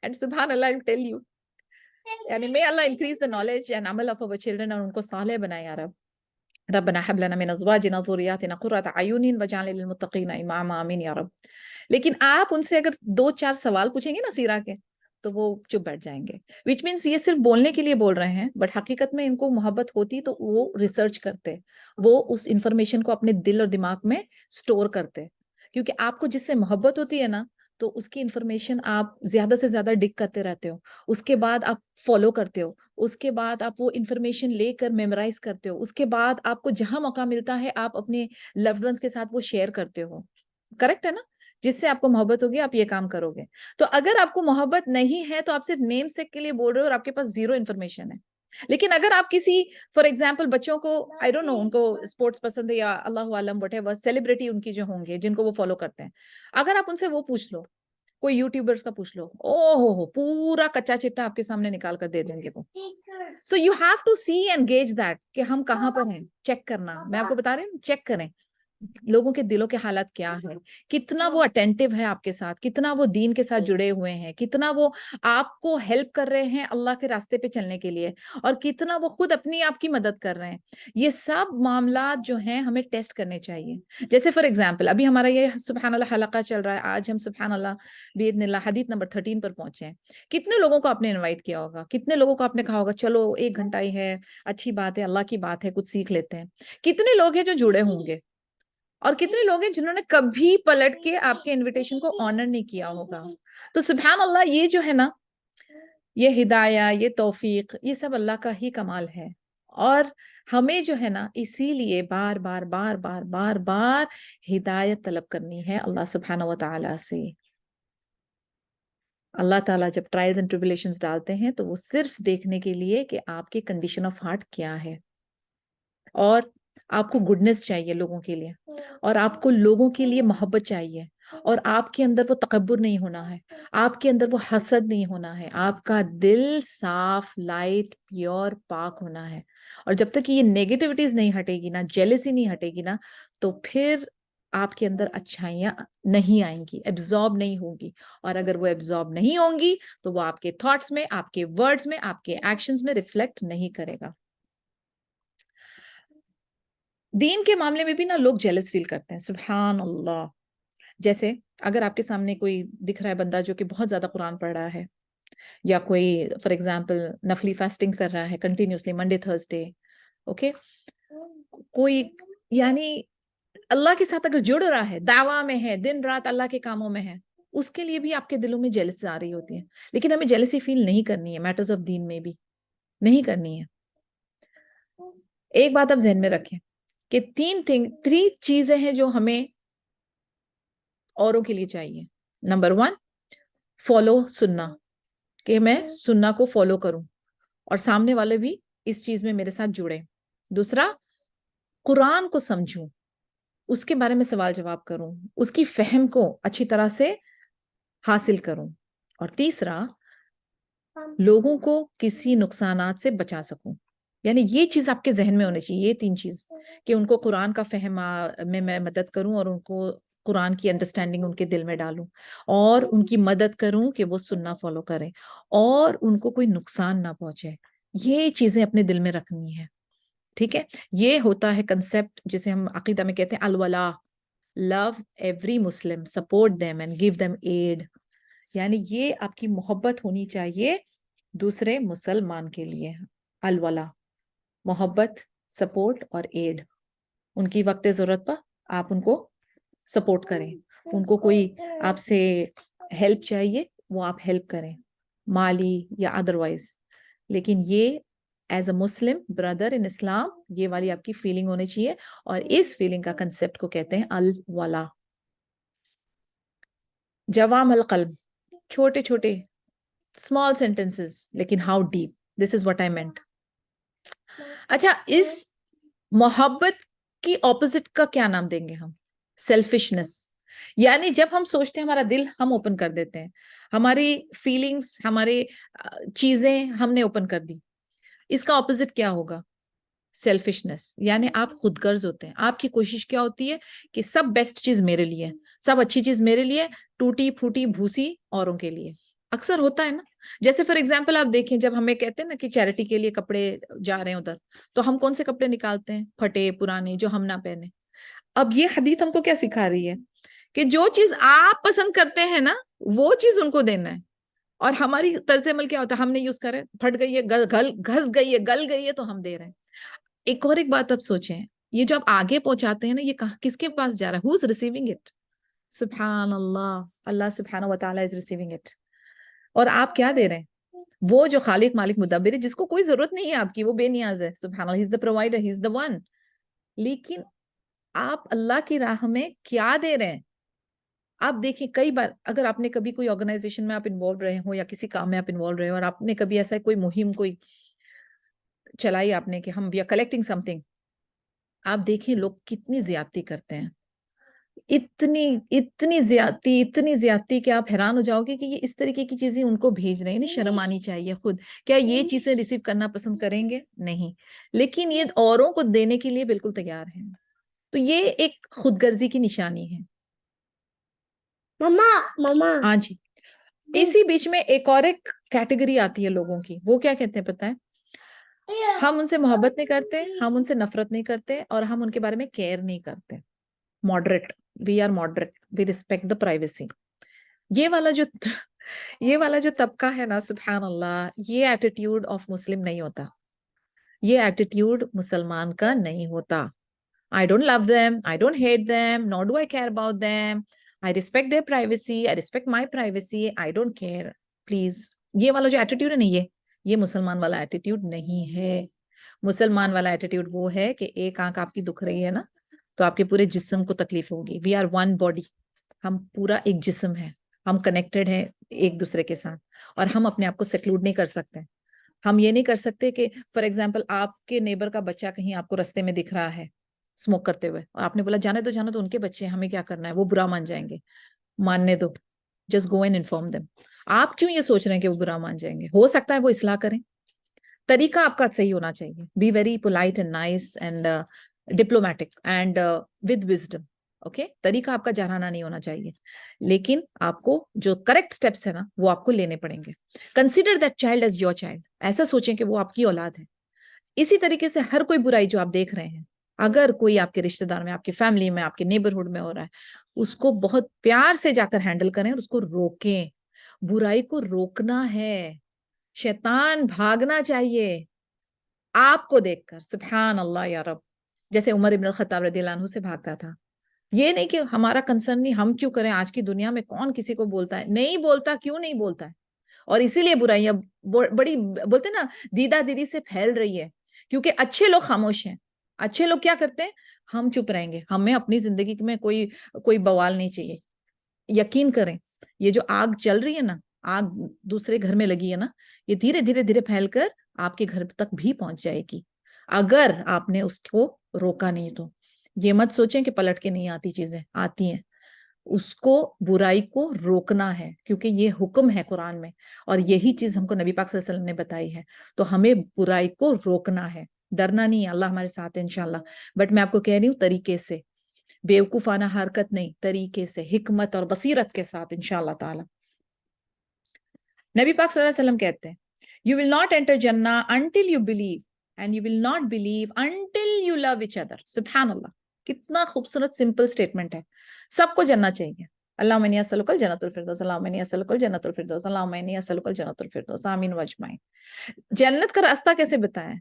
[SPEAKER 1] اینڈ سبحان اللہ آئی ول ٹیل یو, یعنی may Allah increase the knowledge and amal of our children, اور ان کو صالح بنائے یا رب. ربنا هب لنا من ازواجنا وذرياتنا قرة اعين واجعلنا للمتقين اماما, آمین یا رب. لیکن آپ ان سے اگر 2-4 سوال پوچھیں گے نا سیرہ کے, تو وہ چپ بیٹھ جائیں گے. وچ مینس یہ صرف بولنے کے لیے بول رہے ہیں, بٹ حقیقت میں ان کو محبت ہوتی تو وہ ریسرچ کرتے, وہ اس انفارمیشن کو اپنے دل اور دماغ میں اسٹور کرتے. کیونکہ آپ کو جس سے محبت ہوتی ہے نا, تو اس کی انفارمیشن آپ زیادہ سے زیادہ ڈگ کرتے رہتے ہو, اس کے بعد آپ فالو کرتے ہو, اس کے بعد آپ وہ انفارمیشن لے کر میمورائز کرتے ہو, اس کے بعد آپ کو جہاں موقع ملتا ہے آپ اپنے لوڈ ونس کے ساتھ وہ شیئر کرتے ہو. کریکٹ ہے نا؟ جس سے آپ کو محبت ہوگی آپ یہ کام کرو گے. تو اگر آپ کو محبت نہیں ہے تو آپ صرف نیم سیک کے لیے بول رہے ہو اور آپ کے پاس زیرو انفارمیشن ہے. لیکن اگر آپ کسی فار ایگزامپل بچوں کو آئی ڈونٹ نو ان کو اسپورٹس پسند ہے یا اللہ عالم وٹ ایور سیلیبریٹی ان کی جو ہوں گے جن کو وہ فالو کرتے ہیں, اگر آپ ان سے وہ پوچھ لو, کوئی یوٹیوبرس کا پوچھ لو, او ہو پورا کچا چٹا آپ کے سامنے نکال کر دے دیں گے وہ. So you have to see and gauge that کہ ہم کہاں پر ہیں. چیک کرنا, میں آپ کو بتا رہی ہوں, چیک کریں لوگوں کے دلوں کے حالات کیا ہے, کتنا وہ اٹینٹیو ہے آپ کے ساتھ, کتنا وہ دین کے ساتھ جڑے ہوئے ہیں, کتنا وہ آپ کو ہیلپ کر رہے ہیں اللہ کے راستے پہ چلنے کے لیے, اور کتنا وہ خود اپنی آپ کی مدد کر رہے ہیں. یہ سب معاملات جو ہیں ہمیں ٹیسٹ کرنے چاہیے. جیسے فار ایگزامپل ابھی ہمارا یہ سبحان اللہ حلقہ چل رہا ہے, آج ہم سبحان اللہ باذن اللہ حدیث نمبر 13 پر پہنچے ہیں. کتنے لوگوں کو آپ نے انوائٹ کیا ہوگا, کتنے لوگوں کو آپ نے کہا ہوگا چلو 1 گھنٹہ ہی ہے, اچھی بات ہے, اللہ کی بات ہے, کچھ سیکھ لیتے ہیں. کتنے لوگ ہیں جو جڑے ہوں گے, اور کتنے لوگ ہیں جنہوں نے کبھی پلٹ کے آپ کے انویٹیشن کو آنر نہیں کیا ہوگا. تو سبحان اللہ یہ جو ہے نا, یہ ہدایہ, یہ توفیق, یہ سب اللہ کا ہی کمال ہے. اور ہمیں جو ہے نا اسی لیے بار بار بار بار بار بار ہدایت طلب کرنی ہے اللہ سبحانہ و تعالیٰ سے. اللہ تعالیٰ جب ٹرائلز اینڈ ٹریبولیشنز ڈالتے ہیں تو وہ صرف دیکھنے کے لیے کہ آپ کی کنڈیشن آف ہارٹ کیا ہے, اور آپ کو گڈنس چاہیے لوگوں کے لیے, اور آپ کو لوگوں کے لیے محبت چاہیے, اور آپ کے اندر وہ تکبر نہیں ہونا ہے, آپ کے اندر وہ حسد نہیں ہونا ہے, آپ کا دل صاف, لائٹ, پیور, پاک ہونا ہے. اور جب تک یہ نیگیٹیوٹیز نہیں ہٹے گی نا, جیلسی نہیں ہٹے گی نا, تو پھر آپ کے اندر اچھائیاں نہیں آئیں گی, ایبزارب نہیں ہوگی. اور اگر وہ ایبزارب نہیں ہوں گی تو وہ آپ کے تھاٹس میں, آپ کے ورڈز میں, آپ کے ایکشنز میں ریفلیکٹ نہیں کرے گا. دین کے معاملے میں بھی نا لوگ جیلس فیل کرتے ہیں, سبحان اللہ. جیسے اگر آپ کے سامنے کوئی دکھ رہا ہے بندہ جو کہ بہت زیادہ قرآن پڑھ رہا ہے, یا کوئی فار ایگزامپل نفلی فاسٹنگ کر رہا ہے کنٹینیوسلی منڈے تھرسڈے, اوکے, کوئی یعنی اللہ کے ساتھ اگر جڑ رہا ہے, دعویٰ میں ہے, دن رات اللہ کے کاموں میں ہے, اس کے لیے بھی آپ کے دلوں میں جیلس آ رہی ہوتی ہے. لیکن ہمیں جیلسی فیل نہیں کرنی ہے, میٹرز آف دین میں بھی نہیں کرنی ہے. ایک بات آپ ذہن میں رکھیں کہ 3 چیزیں ہیں جو ہمیں اوروں کے لیے چاہیے. نمبر 1 فالو سننا, کہ میں سننا کو فالو کروں اور سامنے والے بھی اس چیز میں میرے ساتھ جڑے. دوسرا قرآن کو سمجھوں, اس کے بارے میں سوال جواب کروں, اس کی فہم کو اچھی طرح سے حاصل کروں. اور تیسرا لوگوں کو کسی نقصانات سے بچا سکوں. یعنی یہ چیز آپ کے ذہن میں ہونی چاہیے, یہ 3 چیز, کہ ان کو قرآن کا فہم میں مدد کروں, اور ان کو قرآن کی انڈرسٹینڈنگ ان کے دل میں ڈالوں, اور ان کی مدد کروں کہ وہ سننا فالو کریں, اور ان کو کوئی نقصان نہ پہنچے. یہ چیزیں اپنے دل میں رکھنی ہے. ٹھیک ہے, یہ ہوتا ہے کنسپٹ جسے ہم عقیدہ میں کہتے ہیں الولا, love every Muslim, support them and give them aid. یعنی یہ آپ کی محبت ہونی چاہیے دوسرے مسلمان کے لیے. الولا, محبت, سپورٹ اور ایڈ. ان کی وقت ضرورت پر آپ ان کو سپورٹ کریں, ان کو کوئی آپ سے ہیلپ چاہیے وہ آپ ہیلپ کریں, مالی یا ادروائز. لیکن یہ as a Muslim brother in اسلام یہ والی آپ کی فیلنگ ہونی چاہیے, اور اس فیلنگ کا کنسپٹ کو کہتے ہیں الولا. جوام القلب, چھوٹے چھوٹے اسمال سینٹینسز, لیکن how deep, this is what I meant. اچھا, اس محبت کی اپوزٹ کا کیا نام دیں گے ہم؟ سیلفشنس. یعنی جب ہم سوچتے ہیں ہمارا دل ہم اوپن کر دیتے ہیں, ہماری فیلنگز, ہمارے چیزیں ہم نے اوپن کر دی, اس کا اپوزٹ کیا ہوگا؟ سیلفشنس. یعنی آپ خود غرض ہوتے ہیں, آپ کی کوشش کیا ہوتی ہے کہ سب بیسٹ چیز میرے لیے, سب اچھی چیز میرے لیے, ٹوٹی پھوٹی بھوسی اوروں کے لیے. اکثر ہوتا ہے نا. جیسے فار ایگزامپل آپ دیکھیں, جب ہمیں کہتے ہیں نا کہ چیریٹی کے لیے کپڑے جا رہے ہیں ادھر, تو ہم کون سے کپڑے نکالتے ہیں؟ پھٹے پرانے جو ہم نہ پہنے. اب یہ حدیث ہم کو کیا سکھا رہی ہے کہ جو چیز آپ پسند کرتے ہیں نا وہ چیز ان کو دینا ہے. اور ہماری طرز عمل کیا ہوتا ہے, ہم نے یوز کرے, پھٹ گئی ہے, گھس گئی ہے, گل گئی ہے, تو ہم دے رہے ہیں. ایک بات اب سوچیں, یہ جو آپ آگے پہنچاتے ہیں نا, یہ کس کے پاس جا رہا ہے؟ Who's receiving it? سبحان اللہ, اللہ سبحانہ و تعالیٰ is receiving it. اور آپ کیا دے رہے ہیں؟ وہ جو خالق مالک مدبر ہے, جس کو کوئی ضرورت نہیں ہے آپ کی, وہ بے نیاز ہے, سبحان اللہ, he is the provider, he is the one. لیکن آپ اللہ کی راہ میں کیا دے رہے ہیں؟ آپ دیکھیں, کئی بار اگر آپ نے کبھی کوئی آرگنائزیشن میں آپ انوالو رہے ہو, یا کسی کام میں آپ انوالو رہے ہو, اور آپ نے کبھی ایسا کوئی مہم کوئی چلائی آپ نے کہ ہم we are collecting something, آپ دیکھیں لوگ کتنی زیادتی کرتے ہیں, اتنی زیادتی کہ آپ حیران ہو جاؤ گے کہ یہ اس طریقے کی چیزیں ان کو بھیج رہے ہیں. نہیں شرم آنی چاہیے خود. کیا یہ چیزیں ریسیو کرنا پسند کریں گے؟ نہیں, لیکن یہ اوروں کو دینے کے لیے بالکل تیار ہیں. تو یہ ایک خود غرضی کی نشانی ہے. ماما ہاں جی, اسی بیچ میں ایک کیٹیگری آتی ہے لوگوں کی, وہ کیا کہتے ہیں پتہ ہے؟ ہم ان سے محبت نہیں کرتے, ہم ان سے نفرت نہیں کرتے, اور ہم ان کے بارے میں کیئر نہیں کرتے. Moderate, we are moderate, we respect the privacy. یہ والا جو طبقہ ہے نا, سبحان اللہ, یہ ایٹیٹیوڈ آف مسلم نہیں ہوتا, یہ ایٹیٹیوڈ مسلمان کا نہیں ہوتا. I don't love them, I don't hate them, nor do I care about them. I respect their privacy, I respect my privacy, I don't care. Please. یہ والا جو ایٹیٹیوڈ ہے نا, یہ مسلمان والا ایٹیٹیوڈ نہیں ہے. مسلمان والا ایٹیٹیوڈ وہ ہے کہ ایک آنکھ آپ کی دکھ رہی ہے نا, تو آپ کے پورے جسم کو تکلیف ہوگی. وی آر ون باڈی, ہم پورا ایک جسم ہے, ہم کنیکٹڈ ہیں ایک دوسرے کے ساتھ, اور ہم اپنے آپ کو سیکلوڈ نہیں کر سکتے. ہم یہ نہیں کر سکتے کہ فار ایگزامپل آپ کے نیبر کا بچہ کہیں آپ کو رستے میں دکھ رہا ہے اسموک کرتے ہوئے, اور آپ نے بولا جانے تو ان کے بچے ہیں, ہمیں کیا کرنا ہے, وہ برا مان جائیں گے. ماننے دو, just go and inform them. آپ کیوں یہ سوچ رہے ہیں کہ وہ برا مان جائیں گے؟ ہو سکتا ہے وہ اصلاح کریں. طریقہ آپ کا صحیح ہونا چاہیے. Be very polite and nice and diplomatic and with wisdom. Okay, طریقہ آپ کا جہرانا نہیں ہونا چاہیے, لیکن آپ کو جو کریکٹ سٹیپس ہے نا, وہ آپ کو لینے پڑیں گے. Consider that child as your child. ایسا سوچیں کہ وہ آپ کی اولاد ہے. اسی طریقے سے ہر کوئی برائی جو آپ دیکھ رہے ہیں, اگر کوئی آپ کے رشتہ دار میں, آپ کی فیملی میں, آپ کے نیبرہڈ میں ہو رہا ہے, اس کو بہت پیار سے جا کر ہینڈل کریں, اور اس کو روکیں. برائی کو روکنا ہے. شیطان بھاگنا چاہیے آپ کو دیکھ کر. سبحان اللہ یا رب, جیسے عمر ابن الخطاب رضی اللہ عنہ سے بھاگتا تھا. یہ نہیں کہ ہمارا کنسرن نہیں, ہم کیوں کریں, آج کی دنیا میں کون کسی کو بولتا ہے, نہیں بولتا. کیوں نہیں بولتا ہے؟ اور اسی لیے برائیاں بڑی بولتے نا دیدہ دیدی سے پھیل رہی ہے, کیونکہ اچھے لوگ خاموش ہیں. اچھے لوگ کیا کرتے ہیں؟ ہم چپ رہیں گے, ہمیں اپنی زندگی میں کوئی بوال نہیں چاہیے. یقین کریں, یہ جو آگ چل رہی ہے نا, آگ دوسرے گھر میں لگی ہے نا, یہ دھیرے دھیرے دھیرے پھیل کر آپ کے گھر تک بھی پہنچ جائے گی, اگر آپ نے اس کو روکا نہیں تو. یہ مت سوچیں کہ پلٹ کے نہیں آتی, چیزیں آتی ہیں. اس کو برائی کو روکنا ہے, کیونکہ یہ حکم ہے قرآن میں, اور یہی چیز ہم کو نبی پاک صلی اللہ علیہ وسلم نے بتائی ہے. تو ہمیں برائی کو روکنا ہے, ڈرنا نہیں ہے. اللہ ہمارے ساتھ ہے انشاءاللہ. بٹ میں آپ کو کہہ رہی ہوں طریقے سے, بیوقوفانہ حرکت نہیں, طریقے سے, حکمت اور بصیرت کے ساتھ انشاءاللہ تعالی. نبی پاک صلی اللہ علیہ وسلم کہتے ہیں, you will not enter Jannah until you believe, and you will not believe until you love each other. سبحان اللہ, کتنا خوبصورت سمپل سٹیٹمنٹ ہے. سب کو جننا چاہیے. اللہم انی اسألک الجنۃ الفردوس, اللہم انی اسألک الجنۃ الفردوس, اللہم انی اسألک الجنۃ الفردوس, آمین واجمعین. جنت کا راستہ کیسے بتایا؟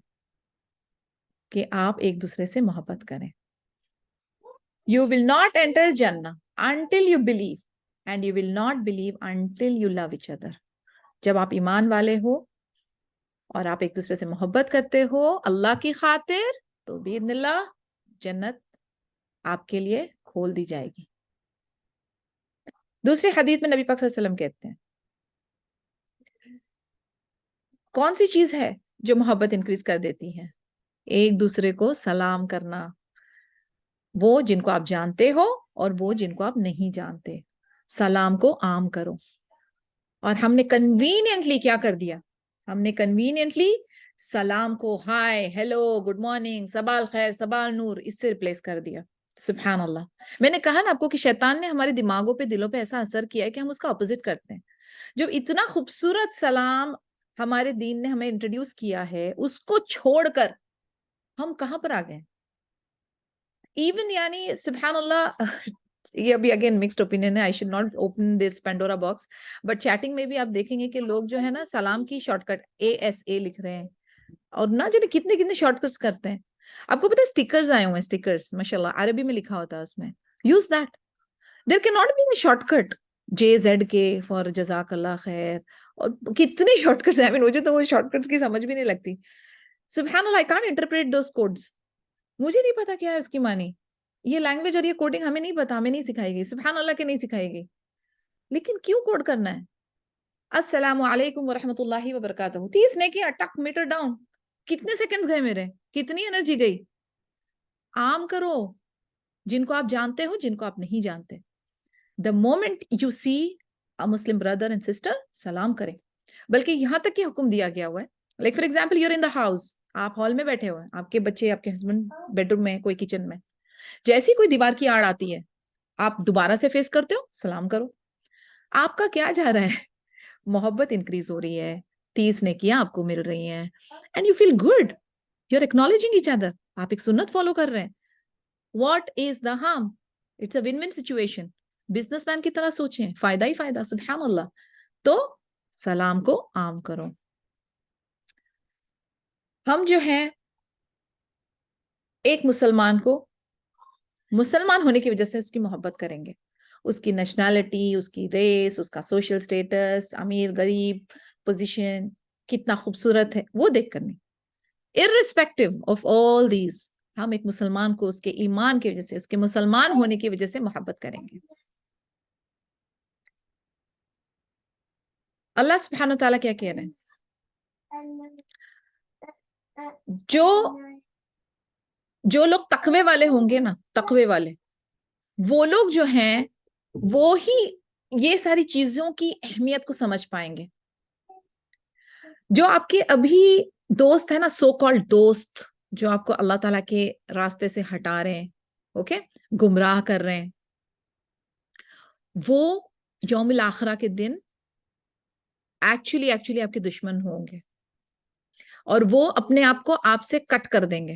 [SPEAKER 1] کہ آپ ایک دوسرے سے محبت کریں. You will not enter Jannah until you believe, and you will not believe until you love each other. جب آپ ایمان والے ہو اور آپ ایک دوسرے سے محبت کرتے ہو اللہ کی خاطر, تو باذن اللہ جنت آپ کے لیے کھول دی جائے گی. دوسری حدیث میں نبی پاک صلی اللہ علیہ وسلم کہتے ہیں, کون سی چیز ہے جو محبت انکریز کر دیتی ہے؟ ایک دوسرے کو سلام کرنا, وہ جن کو آپ جانتے ہو اور وہ جن کو آپ نہیں جانتے. سلام کو عام کرو. اور ہم نے کنوینئنٹلی کیا کر دیا؟ ہم نے کنوینئنٹلی سلام کو ہائے, ہیلو, گڈ مارننگ, صباح الخیر, صباح النور, اس سے ریپلیس کر دیا. سبحان اللہ. میں نے کہا نا آپ کو کہ شیطان نے ہمارے دماغوں پہ, دلوں پہ ایسا اثر کیا ہے کہ ہم اس کا اپوزٹ کرتے ہیں. جو اتنا خوبصورت سلام ہمارے دین نے ہمیں انٹروڈیوس کیا ہے, اس کو چھوڑ کر ہم کہاں پر آ گئے؟ ایون یعنی سبحان اللہ, یہ ابھی اگین مکسڈ اوپینین ہے, I should not open this Pandora box, but cheating میں بھی آپ دیکھیں گے کہ لوگ جو ہے نا سلام کی شارٹ کٹ ASA لکھ رہے ہیں, اور نہ جانے کتنے کتنے شارٹ کٹس کرتے ہیں. آپ کو پتا ہے اسٹیکرز آئے ہوئے ہیں, اسٹیکرز ماشاء اللہ عربی میں لکھا ہوتا ہے اس میں, use that. There can not be a shortcut JZK for جزاک اللہ خیر, اور کتنے شارٹ کٹس ہیں, مجھے تو وہ شارٹ کٹس کی سمجھ بھی نہیں لگتی. سبحان اللہ, I can't interpret those codes. مجھے نہیں پتا کیا ہے اس کی معنی. یہ لینگویج اور یہ کوڈنگ ہمیں نہیں پتا, ہمیں نہیں سکھائی گئی, سبحان اللہ کے نہیں سکھائی گئی. لیکن کیوں کوڈ کرنا ہے؟ السلام علیکم ورحمۃ اللہ وبرکاتہ, 30 نے کیا, ٹک میٹر ڈاؤن, کتنے سیکنڈز گئے میرے, کتنی انرجی گئی. عام کرو, جن کو آپ جانتے ہو, جن کو آپ نہیں جانتے. The moment you see a Muslim brother and sister, سلام کریں. بلکہ یہاں تک کہ حکم دیا گیا ہوا ہے, like for example you're in the house, آپ ہال میں بیٹھے ہوئے, آپ کے بچے, آپ کے ہسبینڈ بیڈ روم میں, کوئی کچن میں, جیسی کوئی دیوار کی آڑ آتی ہے, آپ دوبارہ سے فیس کرتے ہو, سلام کرو. آپ کا کیا جا رہا ہے؟ محبت انکریز ہو رہی ہے, 30 نے کیا آپ کو مل رہی ہیں, and you feel good, you are acknowledging each other, آپ ایک سنت فالو کر رہے ہیں. What is the harm? It's a one one situation. Businessman کی طرح سوچیں, فائدہ ہی فائدہ, سبحان اللہ. تو سلام کو عام کرو. ہم جو ہیں ایک مسلمان کو مسلمان ہونے کی وجہ سے اس کی محبت کریں گے, اس کی نیشنلٹی, اس کی ریس, اس کا سوشل سٹیٹس, امیر غریب پوزیشن کتنا خوبصورت ہے, وہ دیکھ کر نہیں. irrespective of all these, ہم ایک مسلمان کو اس کے ایمان کی وجہ سے, اس کے مسلمان ہونے کی وجہ سے محبت کریں گے. اللہ سبحانہ وتعالیٰ کیا کہہ رہے ہیں؟ جو لوگ تقوی والے ہوں گے نا, تقوی والے, وہ لوگ جو ہیں وہ ہی یہ ساری چیزوں کی اہمیت کو سمجھ پائیں گے. جو آپ کے ابھی دوست ہے نا, سو کالڈ دوست, جو آپ کو اللہ تعالیٰ کے راستے سے ہٹا رہے ہیں, اوکے, گمراہ کر رہے ہیں, وہ یوم الآخرہ کے دن ایکچولی آپ کے دشمن ہوں گے, اور وہ اپنے آپ کو آپ سے کٹ کر دیں گے.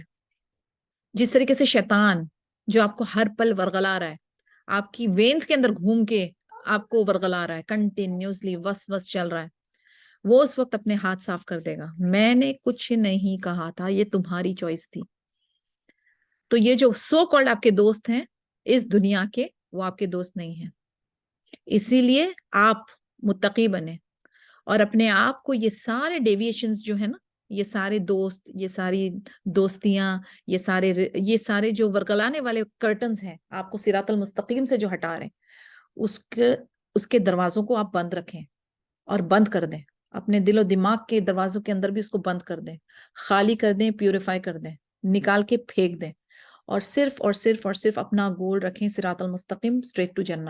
[SPEAKER 1] جس طریقے سے شیطان جو آپ کو ہر پل ورغلا رہا ہے, آپ کی وینز کے اندر گھوم کے آپ کو ورغلا رہا ہے, کنٹینیوسلی وس چل رہا ہے, وہ اس وقت اپنے ہاتھ صاف کر دے گا, میں نے کچھ نہیں کہا تھا, یہ تمہاری چوائس تھی. تو یہ جو سو کالڈ آپ کے دوست ہیں اس دنیا کے, وہ آپ کے دوست نہیں ہیں. اسی لیے آپ متقی بنے, اور اپنے آپ کو یہ سارے ڈیویشنز جو ہے نا, یہ سارے دوست, یہ ساری دوستیاں, یہ سارے جو ورگلانے والے کرٹنز ہیں, آپ کو صراط المستقیم سے جو ہٹا رہے ہیں, اس کے دروازوں کو آپ بند رکھیں اور بند کر دیں. اپنے دل و دماغ کے دروازوں کے اندر بھی اس کو بند کر دیں, خالی کر دیں, پیوریفائی کر دیں, نکال کے پھینک دیں, اور صرف اپنا گول رکھیں صراط المستقیم, اسٹریٹ ٹو جنہ.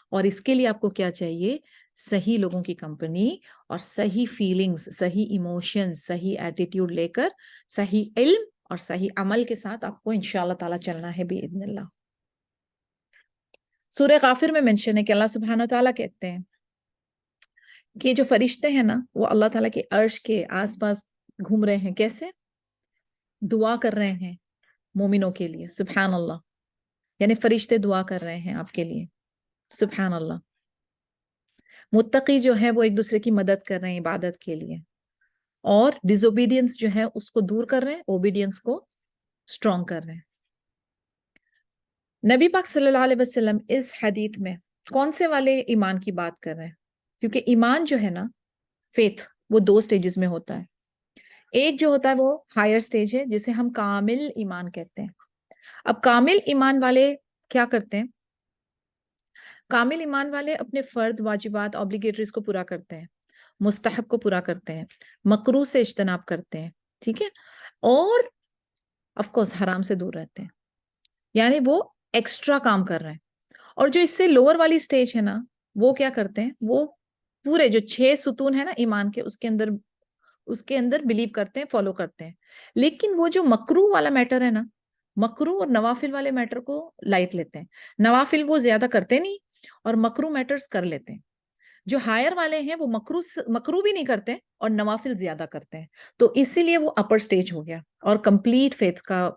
[SPEAKER 1] اور اس کے لیے آپ کو کیا چاہیے؟ صحیح لوگوں کی کمپنی, اور صحیح فیلنگز, صحیح ایموشنز, صحیح ایٹیٹیوڈ لے کر, صحیح علم اور صحیح عمل کے ساتھ آپ کو انشاءاللہ تعالیٰ چلنا ہے باذن اللہ. سورہ غافر میں منشن ہے کہ اللہ سبحانہ تعالیٰ کہتے ہیں کہ جو فرشتے ہیں نا, وہ اللہ تعالیٰ کے عرش کے آس پاس گھوم رہے ہیں. کیسے؟ دعا کر رہے ہیں مومنوں کے لیے. سبحان اللہ, یعنی فرشتے دعا کر رہے ہیں آپ کے لیے. سبحان اللہ. متقی جو ہے وہ ایک دوسرے کی مدد کر رہے ہیں عبادت کے لیے, اور ڈس اوبیڈینس جو ہے اس کو دور کر رہے ہیں, اوبیڈینس کو اسٹرانگ کر رہے ہیں. نبی پاک صلی اللہ علیہ وسلم اس حدیث میں کون سے والے ایمان کی بات کر رہے ہیں؟ کیونکہ ایمان جو ہے نا, فیتھ, وہ 2 سٹیجز میں ہوتا ہے. ایک جو ہوتا ہے وہ ہائر سٹیج ہے, جسے ہم کامل ایمان کہتے ہیں. اب کامل ایمان والے کیا کرتے ہیں؟ کامل ایمان والے اپنے فرد, واجبات, اوبلیگیٹریز کو پورا کرتے ہیں, مستحب کو پورا کرتے ہیں, مکروہ سے اجتناب کرتے ہیں, ٹھیک ہے, اور آف کورس حرام سے دور رہتے ہیں. یعنی وہ ایکسٹرا کام کر رہے ہیں. اور جو اس سے لوور والی سٹیج ہے نا, وہ کیا کرتے ہیں؟ وہ پورے جو 6 ستون ہے نا ایمان کے, اس کے اندر بلیو کرتے ہیں, فالو کرتے ہیں. لیکن وہ جو مکروہ والا میٹر ہے نا, مکروہ اور نوافل والے میٹر کو لائٹ لیتے ہیں. نوافل وہ زیادہ کرتے نہیں, اور مکروہ میٹرز کر لیتے ہیں. جو ہائر والے ہیں وہ مکروہ بھی نہیں کرتے اور نوافل زیادہ کرتے ہیں. تو اسی لیے وہ اپر سٹیج ہو گیا اور کمپلیٹ فیتھ کا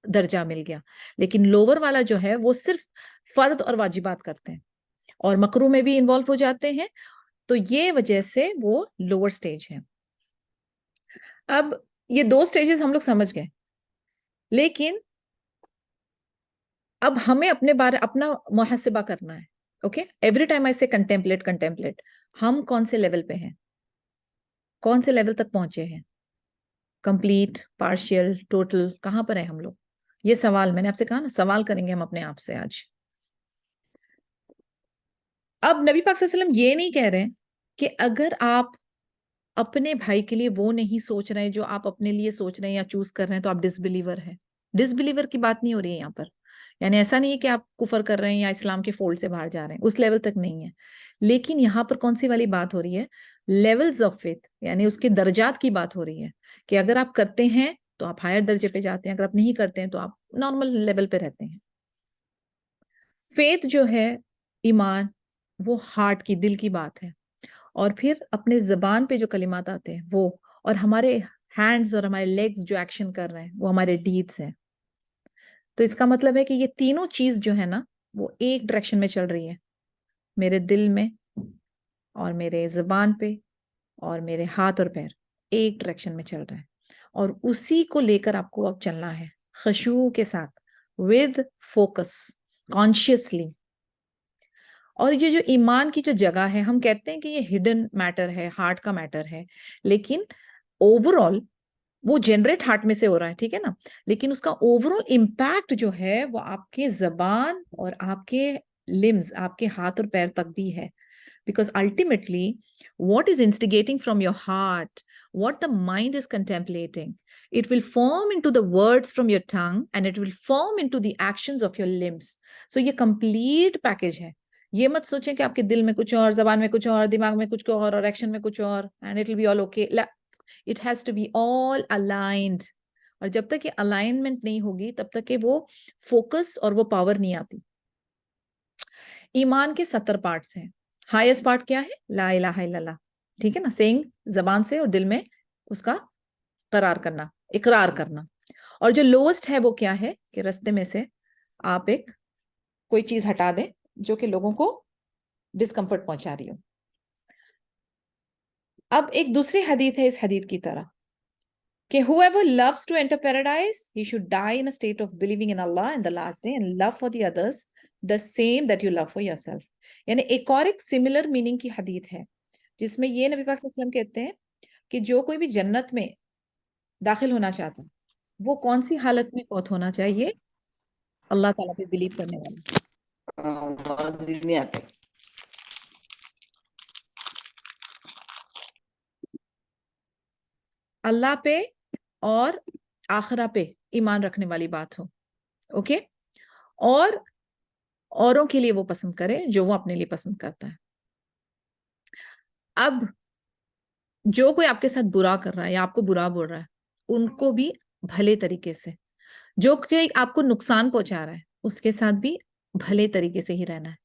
[SPEAKER 1] درجہ مل گیا. لیکن لوور والا جو ہے وہ صرف فرد اور واجبات کرتے ہیں اور مکروہ میں بھی انوالو ہو جاتے ہیں. تو یہ وجہ سے وہ لوور سٹیج ہے. اب یہ 2 سٹیجز ہم لوگ سمجھ گئے, لیکن اب ہمیں اپنے بارے اپنا محاسبہ کرنا ہے. اوکے, ایوری ٹائم آئی سے کنٹمپلیٹ, ہم کون سے لیول پہ ہیں, کون سے لیول تک پہنچے ہیں, کمپلیٹ, پارشل, ٹوٹل, کہاں پر ہیں ہم لوگ. یہ سوال میں نے آپ سے کہا نا, سوال کریں گے ہم اپنے آپ سے آج. اب نبی پاک صلی اللہ علیہ وسلم یہ نہیں کہہ رہے کہ اگر آپ اپنے بھائی کے لیے وہ نہیں سوچ رہے جو آپ اپنے لیے سوچ رہے ہیں یا چوز کر رہے ہیں تو آپ ڈس بلیور ہیں. ڈس بلیور کی بات نہیں ہو رہی ہے یہاں پر, یعنی ایسا نہیں ہے کہ آپ کفر کر رہے ہیں یا اسلام کے فولڈ سے باہر جا رہے ہیں, اس لیول تک نہیں ہے. لیکن یہاں پر کون سی والی بات ہو رہی ہے, لیولز آف فیتھ, یعنی اس کے درجات کی بات ہو رہی ہے کہ اگر آپ کرتے ہیں تو آپ ہائر درجے پہ جاتے ہیں, اگر آپ نہیں کرتے ہیں تو آپ نارمل لیول پہ رہتے ہیں. فیتھ جو ہے, ایمان, وہ ہارٹ کی, دل کی بات ہے, اور پھر اپنے زبان پہ جو کلمات آتے ہیں وہ, اور ہمارے ہینڈز اور ہمارے لیگز جو ایکشن کر رہے ہیں وہ ہمارے ڈیڈز ہیں. تو اس کا مطلب ہے کہ یہ تینوں چیز جو ہے نا وہ ایک ڈائریکشن میں چل رہی ہے, میرے دل میں اور میرے زبان پہ اور میرے ہاتھ اور پیر ایک ڈائریکشن میں چل رہا ہے, اور اسی کو لے کر آپ کو اب چلنا ہے خشوع کے ساتھ, ود فوکس, کانشیسلی. اور یہ جو ایمان کی جو جگہ ہے, ہم کہتے ہیں کہ یہ ہڈن میٹر ہے, ہارٹ کا میٹر ہے, لیکن اوور آل وہ جنریٹ ہارٹ میں سے ہو رہا ہے, ٹھیک ہے نا, لیکن اس کا اوور آل امپیکٹ جو ہے وہ آپ کے زبان اور آپ کے لمز, آپ کے ہاتھ اور پیر تک بھی ہے. Because ultimately, what is instigating from your heart, what the mind is contemplating, it will form into the words from your tongue and it will form into the actions of your limbs. So یہ complete package ہے. یہ مت سوچیں کہ آپ کے دل میں کچھ اور, زبان میں کچھ اور, دماغ میں کچھ اور ایکشن میں کچھ اور, and it will be all okay. It has to be all aligned. اور جب تک یہ alignment نہیں ہوگی تب تک کہ وہ focus اور وہ power نہیں آتی. ایمان کے 70 پارٹس ہیں. ہائیسٹ پارٹ کیا ہے, لا الہ الا اللہ, ٹھیک ہے نا, سینگ زبان سے اور دل میں اس کا قرار کرنا, اقرار کرنا. اور جو لوسٹ ہے وہ کیا ہے کہ رستے میں سے آپ ایک کوئی چیز ہٹا دیں جو کہ لوگوں کو ڈسکمفرٹ پہنچا رہی ہو. اب ایک دوسری حدیث ہے اس حدیث کی طرح کہ whoever loves to enter paradise, he should die in a state of believing in Allah and the last day and love for the others the same that you love for yourself. یعنی ایک اور ایک similar meaning کی حدیث ہے جس میں یہ نبی پاک صلی اللہ علیہ وسلم کہتے ہیں کہ جو کوئی بھی جنت میں داخل ہونا چاہتا ہے وہ کون سی حالت میں فوت ہونا چاہیے, اللہ تعالیٰ پہ بلیو کرنے والا, اللہ پہ اور آخرہ پہ ایمان رکھنے والی بات ہو. اوکے, اور اوروں کے لیے وہ پسند کرے جو وہ اپنے لیے پسند کرتا ہے. اب جو کوئی آپ کے ساتھ برا کر رہا ہے یا آپ کو برا بول رہا ہے ان کو بھی بھلے طریقے سے, جو کہ آپ کو نقصان پہنچا رہا ہے اس کے ساتھ بھی بھلے طریقے سے ہی رہنا ہے.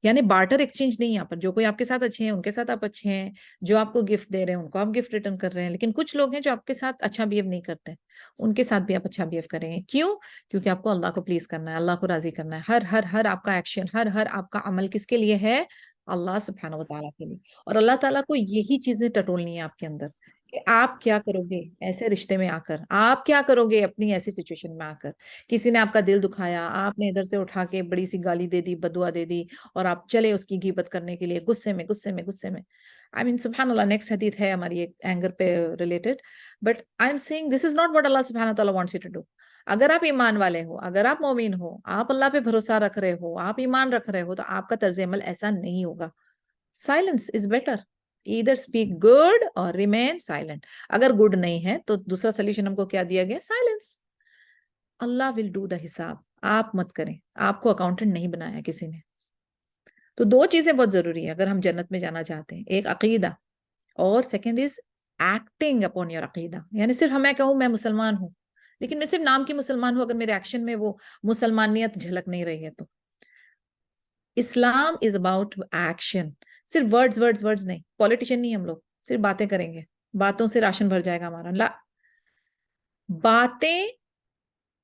[SPEAKER 1] یعنی بارٹر ایکسچینج نہیں یہاں پر, جو کوئی آپ کے ساتھ اچھے ہیں ان کے ساتھ آپ اچھے ہیں, جو آپ کو گفٹ دے رہے ہیں ان کو آپ گفٹ ریٹرن کر رہے ہیں. لیکن کچھ لوگ ہیں جو آپ کے ساتھ اچھا بیہیو نہیں کرتے, ان کے ساتھ بھی آپ اچھا بیہیو کریں گے. کیوں؟ کیونکہ آپ کو اللہ کو پلیز کرنا ہے, اللہ کو راضی کرنا ہے. ہر آپ کا ایکشن, ہر آپ کا عمل کس کے لیے ہے, اللہ سبحانہ و تعالیٰ کے لیے. اور اللہ تعالیٰ کو یہی چیزیں ٹٹولنی ہے آپ کے اندر کہ آپ کیا کرو گے ایسے رشتے میں آ کر, آپ کیا کرو گے اپنی ایسی سچویشن میں آ کر. کسی نے آپ کا دل دکھایا, آپ نے ادھر سے اٹھا کے بڑی سی گالی دے دی, بددعا دے دی, اور آپ چلے اس کی غیبت کرنے کے لیے غصے میں. I mean, سبحان اللہ, نیکسٹ حدیث ہے ہماری ایک اینگر پہ related, but I am seeing this is not what اللہ سبحانہ تعالیٰ وانٹس یو ٹو ڈو. اگر آپ ایمان والے ہو, اگر آپ مومن ہو, آپ اللہ پہ بھروسہ رکھ رہے ہو, آپ ایمان رکھ رہے ہو, تو آپ کا طرز عمل ایسا نہیں ہوگا. Silence is better, either speak good or remain silent. اگر گڈ نہیں ہے تو دوسرا سلیوشن ہم کو کیا دیا گیا, silence. Allah will do the حساب, آپ مت کریں, آپ کو اکاؤنٹنٹ نہیں بنایا کسی نے. تو 2 چیزیں بہت ضروری ہیں اگر ہم جنت میں جانا چاہتے ہیں, ایک عقیدہ, اور second is acting upon your عقیدہ. یعنی صرف میں کہوں میں مسلمان ہوں, لیکن میں صرف نام کی مسلمان ہوں, اگر میرے ایکشن میں وہ مسلمانیت جھلک نہیں رہی ہے تو. اسلام از اباؤٹ ایکشن, صرف ورڈز نہیں. پولیٹیشین نہیں ہم لوگ, صرف باتیں کریں گے, باتوں سے راشن بھر جائے گا ہمارا. لا, باتیں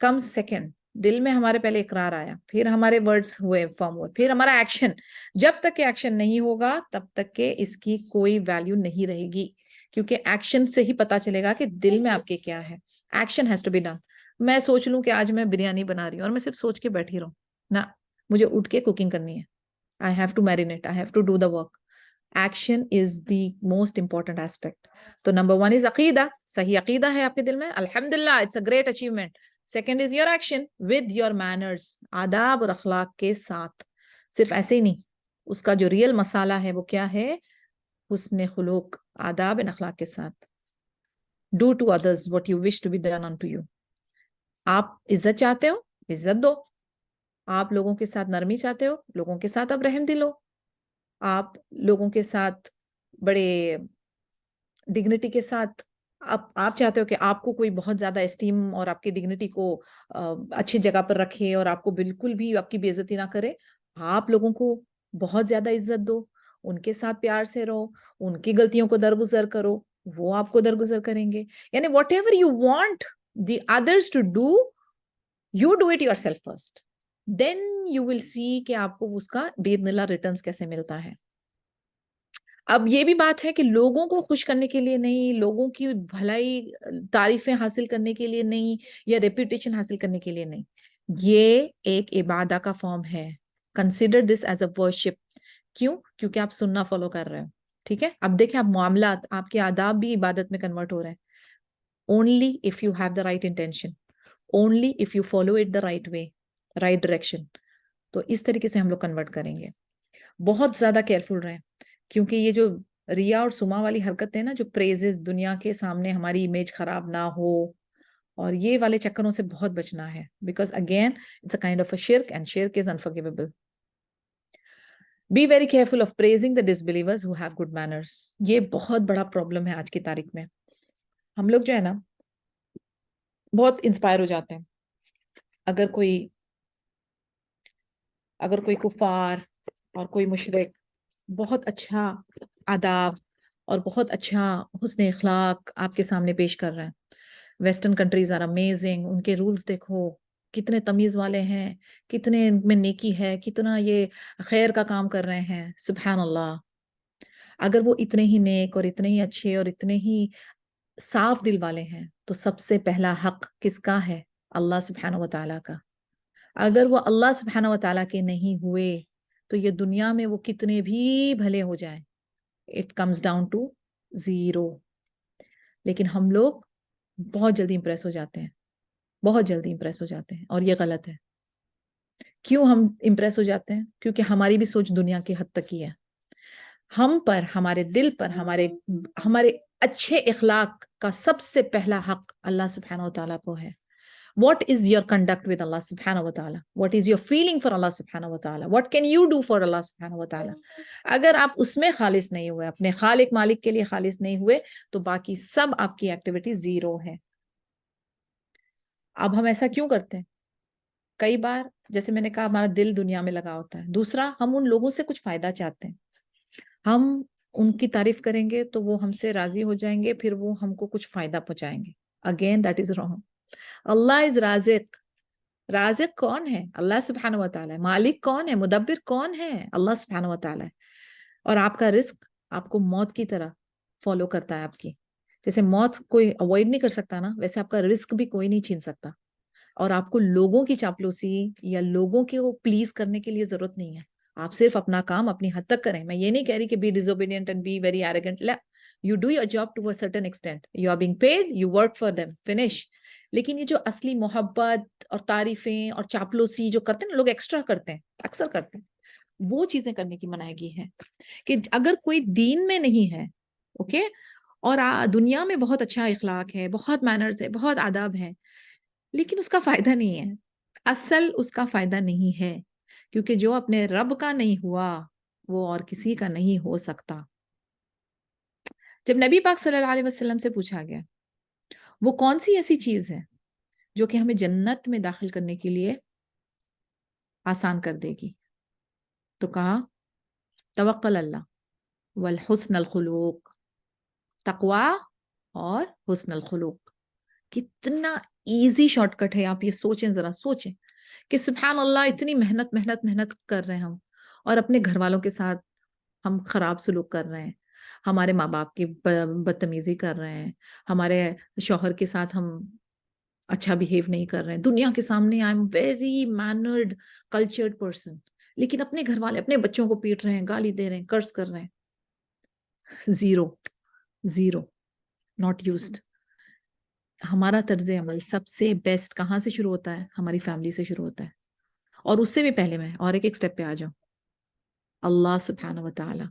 [SPEAKER 1] کم سیکنڈ, دل میں ہمارے پہلے اقرار آیا، پھر ہمارے ورڈز ہوئے، فارم ہوئے، پھر ہمارا ایکشن. جب تک کہ ایکشن نہیں ہوگا تب تک کہ اس کی کوئی ویلیو نہیں رہے گی، کیونکہ ایکشن سے ہی پتا چلے گا کہ دل میں آپ کے کیا ہے. Action has to be done. میں سوچ لوں کہ آج میں بریانی بنا رہی ہوں اور میں صرف سوچ کے بیٹھی رہوں، نہ، مجھے اٹھ کے کوکنگ کرنی ہے. I have to marinate, I have to do the work. Action is the most important aspect. تو number one is عقیدہ. صحیح عقیدہ ہے آپ کے دل میں، الحمدللہ، it's a great achievement. Second is your action with your manners. آداب اور اخلاق کے ساتھ. صرف ایسے ہی نہیں، اس کا جو ریئل مسالہ ہے وہ کیا ہے؟ حسن خلوق، آداب اور اخلاق کے ساتھ. Do to others what you wish to be done unto you. آپ عزت چاہتے ہو، عزت دو. آپ لوگوں کے ساتھ نرمی چاہتے ہو، لوگوں کے ساتھ اب رحم دل ہو. آپ لوگوں کے ساتھ بڑے ڈگنیٹی کے ساتھ، آپ چاہتے ہو کہ آپ کو کوئی بہت زیادہ اسٹیم اور آپ کی ڈگنیٹی کو اچھی جگہ پر رکھے اور آپ کو بالکل بھی آپ کی بے عزتی نہ کرے. آپ لوگوں کو بہت زیادہ عزت دو، ان کے ساتھ پیار سے رہو، ان کی غلطیوں کو درگزر کرو، وہ آپ کو درگزر کریں گے. یعنی whatever you want the others to do, you do it yourself first. Then you will see کہ آپ کو اس کا باذن اللہ ریٹرنس کیسے ملتا ہے. اب یہ بھی بات ہے کہ لوگوں کو خوش کرنے کے لیے نہیں، لوگوں کی بھلائی تعریفیں حاصل کرنے کے لیے نہیں، یا ریپوٹیشن حاصل کرنے کے لیے نہیں. یہ ایک عبادت کا فارم ہے. Consider this as a worship. کیوں؟ کیونکہ آپ سننا فالو کر رہے ہو. ٹھیک ہے، اب دیکھیں، آپ معاملات، آپ کے آداب بھی عبادت میں کنورٹ ہو رہے ہیں. Only if you have the right intention, only if you follow it the right way, right direction. تو اس طریقے سے ہم لوگ کنورٹ کریں گے. بہت زیادہ کیئرفل رہیں، کیونکہ یہ جو ریا اور سما والی حرکت ہے نا، جو پریزز، دنیا کے سامنے ہماری امیج خراب نہ ہو، اور یہ والے چکروں سے بہت بچنا ہے. Because again it's a kind of a شرک، اینڈ شرک is unforgivable. Be very careful of praising the disbelievers who have good manners. یہ بہت بڑا پرابلم ہے آج کی تاریخ میں. ہم لوگ جو ہے نا بہت انسپائر ہو جاتے ہیں اگر کوئی کفار اور کوئی مشرک بہت اچھا آداب اور بہت اچھا حسن اخلاق آپ کے سامنے پیش کر رہے ہیں. Western countries are amazing. ان کے رولز دیکھو کتنے تمیز والے ہیں، کتنے ان میں نیکی ہے، کتنا یہ خیر کا کام کر رہے ہیں. سبحان اللہ. اگر وہ اتنے ہی نیک اور اتنے ہی اچھے اور اتنے ہی صاف دل والے ہیں تو سب سے پہلا حق کس کا ہے؟ اللہ سبحانہ و تعالیٰ کا. اگر وہ اللہ سبحانہ و تعالیٰ کے نہیں ہوئے تو یہ دنیا میں وہ کتنے بھی بھلے ہو جائیں، it comes down to zero. لیکن ہم لوگ بہت جلدی امپریس ہو جاتے ہیں، بہت جلدی امپریس ہو جاتے ہیں، اور یہ غلط ہے. کیوں ہم امپریس ہو جاتے ہیں؟ کیونکہ ہماری بھی سوچ دنیا کی حد تک ہی ہے. ہم پر، ہمارے دل پر، ہمارے اچھے اخلاق کا سب سے پہلا حق اللہ سبحانہ و تعالیٰ کو ہے. What is your conduct with Allah subhanahu wa ta'ala? What is your feeling for Allah subhanahu wa ta'ala? What can you do for Allah subhanahu wa ta'ala? اگر آپ اس میں خالص نہیں ہوئے، اپنے خالق مالک کے لیے خالص نہیں ہوئے، تو باقی سب آپ کی ایکٹیویٹی زیرو ہے. اب ہم ایسا کیوں کرتے ہیں؟ کئی بار جیسے میں نے کہا ہمارا دل دنیا میں لگا ہوتا ہے. دوسرا، ہم ان لوگوں سے کچھ فائدہ چاہتے ہیں. ہم ان کی تعریف کریں گے تو وہ ہم سے راضی ہو جائیں گے، پھر وہ ہم کو کچھ فائدہ پہنچائیں گے. Again that is wrong. اللہ از رازق. رازق کون ہے؟ اللہ سبحانہ و تعالیٰ ہے. مالک کون ہے؟ مدبر کون ہے؟ اللہ سبحانہ و تعالیٰ ہے. اور آپ کا رزق آپ کو موت کی طرح فالو کرتا ہے. آپ کی جیسے موت کوئی اوائڈ نہیں کر سکتا نا، ویسے آپ کا رزق بھی کوئی نہیں چھین سکتا. اور آپ کو لوگوں کی چاپلوسی یا لوگوں کو پلیز کرنے کے لیے ضرورت نہیں ہے. آپ صرف اپنا کام اپنی حد تک کریں. میں یہ نہیں کہہ رہی کہ be disobedient and be very arrogant. You do your job to a certain extent. You are being paid, you work for them, finish. لیکن یہ جو اصلی محبت اور تعریفیں اور چاپلوسی جو کرتے ہیں نا لوگ، ایکسٹرا کرتے ہیں، اکثر کرتے ہیں، وہ چیزیں کرنے کی منائیگی ہے. کہ اگر کوئی دین میں نہیں ہے، اوکے، اور دنیا میں بہت اچھا اخلاق ہے، بہت مینرز ہے، بہت آداب ہے، لیکن اس کا فائدہ نہیں ہے. اصل اس کا فائدہ نہیں ہے، کیونکہ جو اپنے رب کا نہیں ہوا وہ اور کسی کا نہیں ہو سکتا. جب نبی پاک صلی اللہ علیہ وسلم سے پوچھا گیا وہ کون سی ایسی چیز ہے جو کہ ہمیں جنت میں داخل کرنے کے لیے آسان کر دے گی، تو کہا توکل اللہ والحسن الخلوق. تقوی اور حسن الخلوق. کتنا ایزی شارٹ کٹ ہے. آپ یہ سوچیں، ذرا سوچیں کہ سبحان اللہ اتنی محنت محنت محنت کر رہے ہیں ہم، اور اپنے گھر والوں کے ساتھ ہم خراب سلوک کر رہے ہیں، ہمارے ماں باپ کی بدتمیزی کر رہے ہیں، ہمارے شوہر کے ساتھ ہم اچھا بہیو نہیں کر رہے ہیں. دنیا کے سامنے I am very mannered cultured person, لیکن اپنے گھر والے اپنے بچوں کو پیٹ رہے ہیں، گالی دے رہے ہیں، قرض کر رہے ہیں. Zero, zero, not used. ہمارا طرز عمل سب سے بیسٹ کہاں سے شروع ہوتا ہے؟ ہماری فیملی سے شروع ہوتا ہے. اور اس سے بھی پہلے میں اور ایک سٹیپ پہ آ جاؤں، اللہ سبحانہ و تعالی.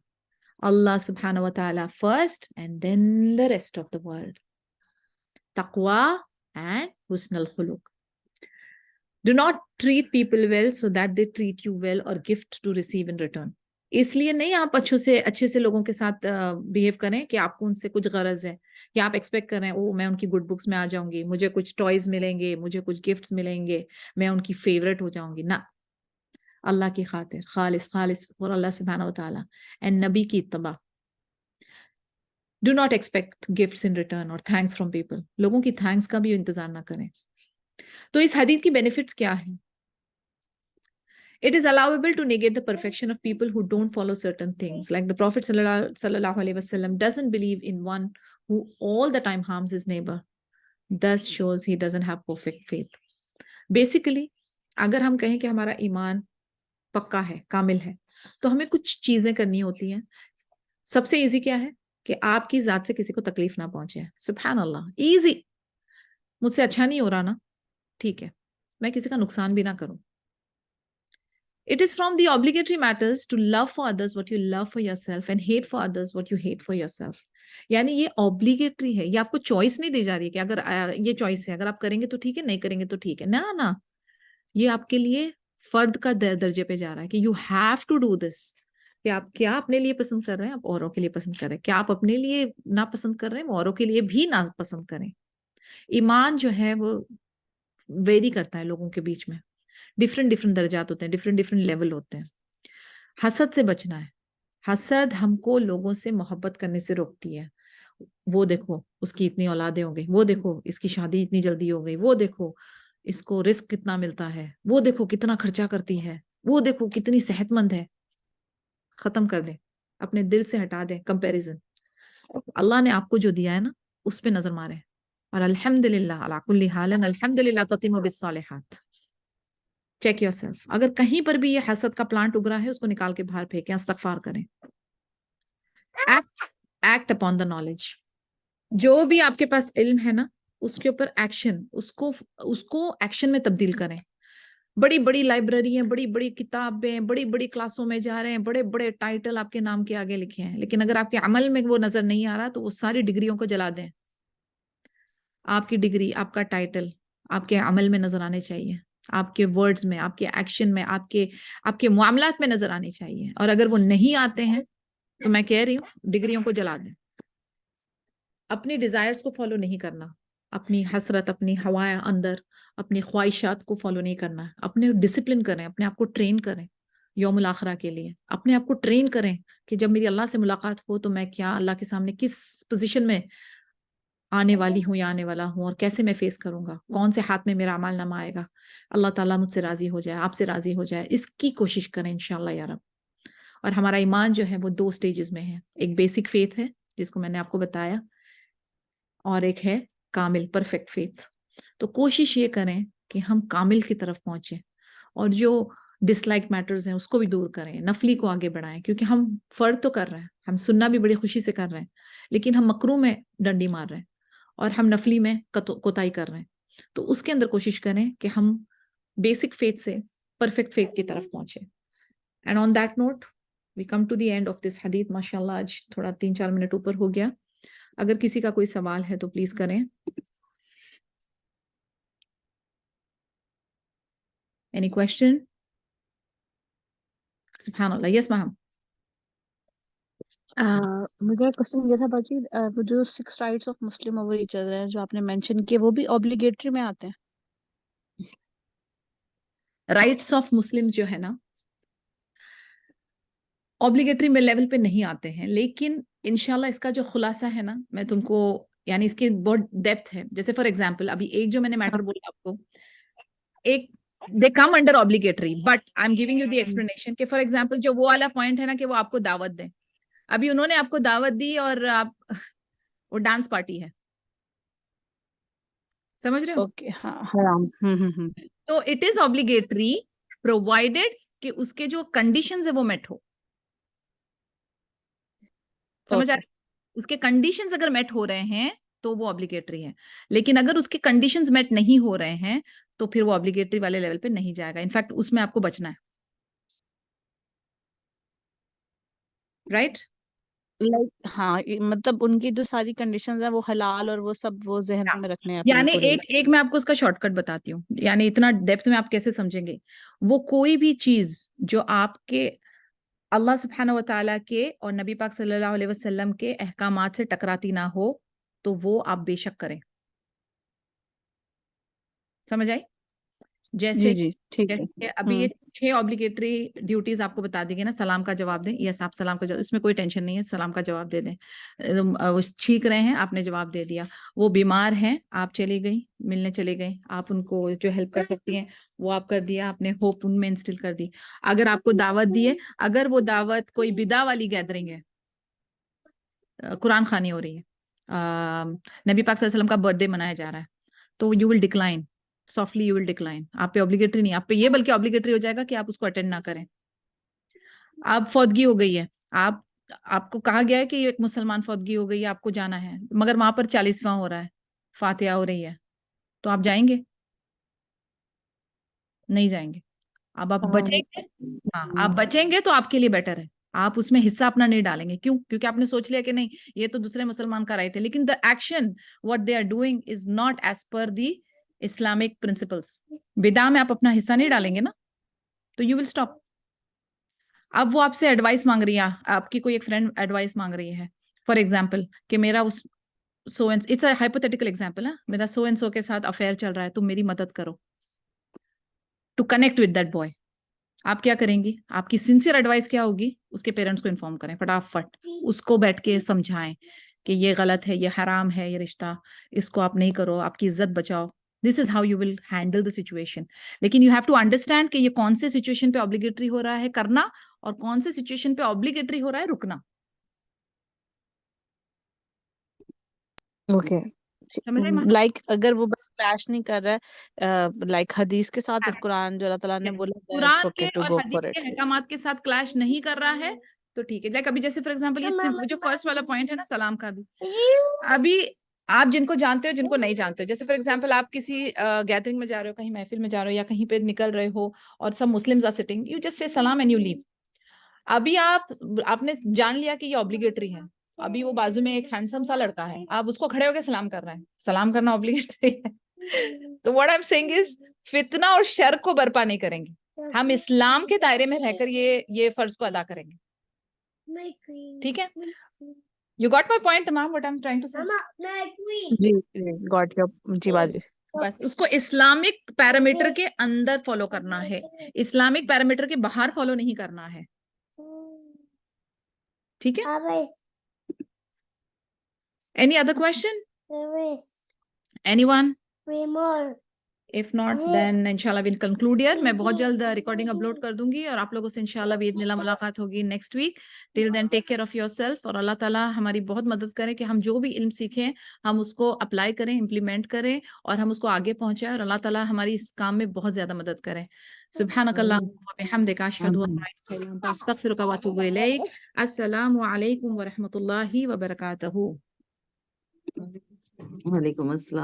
[SPEAKER 1] اللہ سبحانہ و تعالی first and then the rest of the world. تقوی and حسن الخلق. Do not treat people well so that they treat you well or gift to receive in return. اس لیے نہیں آپ اچھے سے لوگوں کے ساتھ بہیو کریں کہ آپ کو ان سے کچھ غرض ہے، یا آپ ایکسپیکٹ کر رہے ہیں او میں ان کی گڈ بکس میں آ جاؤں گی، مجھے کچھ ٹوائز ملیں گے، مجھے کچھ گفٹس ملیں گے، میں ان کی فیوریٹ ہو جاؤں گی. نہ، اللہ کی خاطر خالص خالص اور اللہ سبحانہ و تعالیٰ اینڈ نبی کی اتباع. Do not expect gifts in return اور تھینکس فرام پیپل. لوگوں کی تھینکس کا بھی انتظار نہ کریں. تو اس حدیث کی بینیفٹس کیا ہیں؟ It is allowable to negate the perfection of people who don't follow certain things. Like the Prophet sallallahu alaihi wasallam doesn't believe in one who all the time harms his neighbor. Thus shows he doesn't have perfect faith. Basically, اگر ہم کہیں کہ ہمارا ایمان پکا ہے، کامل ہے، تو ہمیں کچھ چیزیں کرنی ہوتی ہیں. سب سے ایزی کیا ہے؟ کہ آپ کی ذات سے کسی کو تکلیف نہ پہنچے. سبحان اللہ، ایزی. مجھ سے اچھا نہیں ہو رہا نا، ٹھیک ہے، میں کسی کا نقصان بھی نہ کروں. It is from the obligatory matters to love for others what you love for yourself and hate for others what you hate for yourself. یعنی یہ obligatory ہے، یہ آپ کو چوائس نہیں دی جا رہی ہے کہ اگر یہ چوائس ہے، اگر آپ کریں گے تو ٹھیک ہے، نہیں کریں گے تو ٹھیک ہے. نہ، یہ آپ کے لیے فرد کا درجے پہ جا رہا ہے کہ you have to do this. کہ آپ کیا اپنے لیے پسند کر رہے ہیں، آپ اوروں کے لیے پسند کر رہے ہیں. کیا آپ اپنے لیے نہ پسند کر رہے ہیں، وہ اوروں کے لیے بھی نہ پسند کریں. ایمان جو ہے وہ ویری کرتا ہے لوگوں کے بیچ میں. ڈفرینٹ درجات ہوتے ہیں، ڈفرینٹ لیول ہوتے ہیں. حسد سے بچنا ہے. حسد ہم کو لوگوں سے محبت کرنے سے روکتی ہے. وہ دیکھو اس کی اتنی اولادیں ہو گئی، وہ دیکھو اس کی شادی اتنی جلدی ہو گئی، وہ دیکھو اس کو رزق کتنا ملتا ہے، وہ دیکھو کتنا خرچہ کرتی ہے، وہ دیکھو کتنی صحت مند ہے. ختم کر دیں، اپنے دل سے ہٹا دیں کمپیریزن. اللہ نے آپ کو جو دیا ہے نا اس پہ نظر مارے. اور الحمدللہ علی کل حال الحمدللہ تتم بالصالحات. Check yourself. اگر کہیں پر بھی یہ حسد کا پلانٹ اگ رہا ہے اس کو نکال کے باہر پھینکیں، استغفار کریں. Act upon the knowledge. جو بھی آپ کے پاس علم ہے نا اس کے اوپر ایکشن، اس کو ایکشن میں تبدیل کریں. بڑی بڑی لائبریری ہیں، بڑی بڑی کتابیں، بڑی بڑی کلاسوں میں جا رہے ہیں، بڑے بڑے ٹائٹل آپ کے نام کے آگے لکھے ہیں، لیکن اگر آپ کے عمل میں وہ نظر نہیں آ رہا تو وہ ساری ڈگریوں کو جلا دیں. آپ کی ڈگری، آپ کا ٹائٹل آپ کے عمل میں نظر آنے چاہیے، آپ کے ورڈز میں، آپ کے ایکشن میں، آپ کے معاملات میں نظر آنے چاہیے. اور اگر وہ نہیں آتے ہیں تو میں کہہ رہی ہوں ڈگریوں کو جلا دیں. اپنی ڈیزائرز کو فالو نہیں کرنا، اپنی حسرت، اپنی ہوائیں اندر، اپنی خواہشات کو فالو نہیں کرنا. اپنے ڈسپلن کریں، اپنے آپ کو ٹرین کریں یوم الاخرہ کے لیے. اپنے آپ کو ٹرین کریں کہ جب میری اللہ سے ملاقات ہو تو میں کیا اللہ کے سامنے کس پوزیشن میں آنے والی ہوں یا آنے والا ہوں، اور کیسے میں فیس کروں گا، کون سے ہاتھ میں میرا اعمال نامہ آئے گا. اللہ تعالیٰ مجھ سے راضی ہو جائے، آپ سے راضی ہو جائے، اس کی کوشش کریں انشاءاللہ یا رب. اور ہمارا ایمان جو ہے وہ 2 سٹیجز میں ہے. ایک بیسک فیتھ ہے جس کو میں نے آپ کو بتایا، اور ایک ہے کامل پرفیکٹ فیتھ. تو کوشش یہ کریں کہ ہم کامل کی طرف پہنچیں، اور جو ڈس لائک میٹرز ہیں اس کو بھی دور کریں، نفلی کو آگے بڑھائیں. کیونکہ ہم فرض تو کر رہے ہیں، ہم سننا بھی بڑی خوشی سے کر رہے ہیں، لیکن ہم مکروہ میں ڈنڈی مار رہے ہیں اور ہم نفلی میں کوتاہی کر رہے ہیں. تو اس کے اندر کوشش کریں کہ ہم بیسک فیتھ سے پرفیکٹ فیتھ کی طرف پہنچیں. And on that note we come to the end of this حدیث. ماشاء اللہ آج تھوڑا 3-4 منٹ اوپر ہو گیا. اگر کسی کا کوئی سوال ہے تو پلیز کریں. Any question? سبحان اللہ. یس میم.
[SPEAKER 2] مجھے ایک کوشچن یہ تھا باجی، وہ جو 6 rights of Muslim over each other ہیں جو آپ نے مینشن کیے، وہ بھی اوبلیگیٹری میں آتے ہیں؟
[SPEAKER 1] رائٹس آف مسلم جو ہے نا اوبلیگیٹری میں لیول پہ نہیں آتے ہیں، لیکن انشاءاللہ اس کا جو خلاصہ ہے نا میں تم کو یعنی اس کی بہت ڈیپتھ ہے. جیسے فار ایگزامپل ابھی ایک جو میں نے میٹر بولا آپ کو, ایک they come under obligatory, but I'm giving you the explanation کہ فار ایگزامپل جو وہ والا پوائنٹ ہے نا کہ وہ آپ کو دعوت دیں, ابھی انہوں نے آپ کو دعوت دی اور آپ وہ ڈانس پارٹی ہے, سمجھ رہے ہو؟
[SPEAKER 2] اوکے ہاں حرام.
[SPEAKER 1] تو اٹ از obligatory provided کہ اس کے جو کنڈیشنز ہے وہ میٹ ہو. سمجھ آ
[SPEAKER 2] اوکے
[SPEAKER 1] اس کے کنڈیشنز اگر میٹ ہو رہے ہیں تو وہ obligatory ہے, لیکن اگر اس کے کنڈیشنز میٹ نہیں ہو رہے ہیں تو پھر وہ obligatory والے لیول پہ نہیں جائے گا. انفیکٹ اس میں آپ کو بچنا ہے, رائٹ؟
[SPEAKER 2] لائک ہاں مطلب ان کی جو ساری کنڈیشنز ہیں وہ حلال اور وہ سب وہ ذہن میں رکھنے ہیں اپنے
[SPEAKER 1] یعنی
[SPEAKER 2] پوری.
[SPEAKER 1] ایک میں آپ کو اس کا شارٹ کٹ بتاتی ہوں, یعنی اتنا ڈیپتھ میں آپ کیسے سمجھیں گے. وہ کوئی بھی چیز جو آپ کے اللہ سبحانہ و تعالیٰ کے اور نبی پاک صلی اللہ علیہ وسلم کے احکامات سے ٹکراتی نہ ہو تو وہ آپ بے شک کریں. سمجھ آئی؟ جیسے
[SPEAKER 2] جی ٹھیک ہے.
[SPEAKER 1] کہ ابھی یہ 6 obligatory ڈیوٹیز آپ کو بتا دی گئی نا. سلام کا جواب دیں, یس آپ سلام کا جواب, اس میں کوئی ٹینشن نہیں ہے, سلام کا جواب دے دیں. چھینک رہے ہیں, آپ نے جواب دے دیا. وہ بیمار ہیں, آپ چلی گئی ملنے چلے گئے, آپ ان کو جو ہیلپ کر سکتی ہیں وہ آپ کر دیا, آپ نے ہوپ ان میں انسٹل کر دی. اگر آپ کو دعوت دی ہے, اگر وہ دعوت کوئی بدعہ والی گیدرنگ ہے, قرآن خوانی ہو رہی ہے, نبی پاک صلی اللہ علیہ وسلم کا برتھ ڈے منایا جا رہا ہے, تو you will decline, softly you will decline. آپ پہ obligatory نہیں, آپ پہ یہ بلکہ obligatory ہو جائے گا کہ آپ اس کو اٹینڈ نہ کریں. آپ فوتگی ہو گئی ہے, آپ کو کہا گیا ہے کہ ایک مسلمان فوتگی ہو گئی ہے, آپ کو جانا ہے, مگر وہاں پر 40واں ہو رہا ہے, فاتحہ ہو رہی ہے, تو آپ جائیں گے؟ نہیں جائیں گے. اب آپ بچیں گے, ہاں آپ بچیں گے تو آپ کے لیے بیٹر ہے. آپ اس میں حصہ اپنا نہیں ڈالیں گے. کیوں؟ کیونکہ آپ نے سوچ لیا کہ نہیں یہ تو دوسرے مسلمان کا رائٹ ہے, لیکن the action what they are doing is not as per the Islamic principles. بدعہ میں آپ اپنا حصہ نہیں ڈالیں گے نا, تو یو ول اسٹاپ. اب وہ آپ سے ایڈوائس مانگ رہی ہے, آپ کی کوئی ایک فرینڈ ایڈوائس مانگ رہی ہے فار ایگزامپل کہ میرا اس so and it's a hypothetical example ہے, میرا سو اینڈ سو کے ساتھ افیئر چل رہا ہے, تم میری مدد کرو to connect with that boy. آپ کیا کریں گی؟ آپ کی سنسیئر ایڈوائس کیا ہوگی؟ اس کے پیرنٹس کو انفارم کریں فٹافٹ, اس کو بیٹھ کے سمجھائیں کہ یہ غلط ہے, یہ حرام ہے, یہ رشتہ, اس کو آپ نہیں کرو, آپ کی عزت بچاؤ. This is how you will handle the situation. لیکن یو ہیو ٹو انڈرسٹینڈ کہ یہ کون سے سچویشن پہ obligatory ہو رہا ہے کرنا اور کون سے سچویشن پہ obligatory ہو رہا ہے رکنا.
[SPEAKER 2] اوکے
[SPEAKER 1] سمجھ آئی؟
[SPEAKER 2] لائک اگر وہ بس کلیش نہیں کر رہا ہے لائک حدیث کے ساتھ اور قرآن جو اللہ تعالیٰ نے بولا اٹس
[SPEAKER 1] قرآن کے
[SPEAKER 2] اوکے ٹو
[SPEAKER 1] اور
[SPEAKER 2] گو
[SPEAKER 1] حدیث
[SPEAKER 2] فار
[SPEAKER 1] کے
[SPEAKER 2] اٹ.
[SPEAKER 1] احکامات کے ساتھ کلیش نہیں کر رہا ہے تو ٹھیک ہے. لائک ابھی جیسے فار ایگزامپل یہ جو فرسٹ والا پوائنٹ ہے نا سلام کا بھی, ابھی آپ جن کو جانتے ہو جن کو نہیں جانتے ہو, جیسے فار ایگزامپل آپ کسی گیدرنگ میں جا رہے ہو, کہیں محفل میں جا رہے ہو یا کہیں پہ نکل رہے ہو اور سب Muslims are sitting, you just say سلام اینڈ یو لیو. ابھی آپ نے جان لیا کہ یہ obligatory ہے, ابھی وہ بازو میں ایک ہینڈسم سا لڑکا ہے, آپ اس کو کھڑے ہو کے سلام کر رہے ہیں, سلام کرنا obligatory ہے. تو what I'm saying is فتنہ اور شر کو برپا نہیں کریں گے, ہم اسلام کے دائرے میں رہ کر یہ فرض کو ادا کریں گے. ٹھیک ہے؟ You got my point, ma'am, what I'm trying to say?
[SPEAKER 2] جی گاٹ یور جی باجی.
[SPEAKER 1] بس اس کو اسلامک پیرامیٹر کے اندر فالو کرنا ہے, اسلامک پیرامیٹر کے باہر فالو نہیں کرنا ہے. ٹھیک ہے؟ Any other question? Anyone? If not, then inshallah we'll conclude here. میں بہت جلد ریکارڈنگ اپلوڈ کر دوں گی اور آپ لوگوں سے انشاءاللہ باذن اللہ ملاقات ہوگی next week. Till then take care of yourself, اور اللہ تعالیٰ ہماری بہت مدد کرے کہ ہم جو بھی علم سیکھیں ہم اس کو اپلائی کریں, امپلیمنٹ کریں اور ہم اس کو آگے پہنچائیں, اور اللہ تعالیٰ ہماری اس کام میں بہت زیادہ مدد کریں. سبحانک اللہم و بحمدک, اشہد ان لا الہ الا انت, استغفرک و اتوب الیک. السلام علیکم و رحمۃ اللہ وبرکاتہ.
[SPEAKER 3] وعلیکم السلام.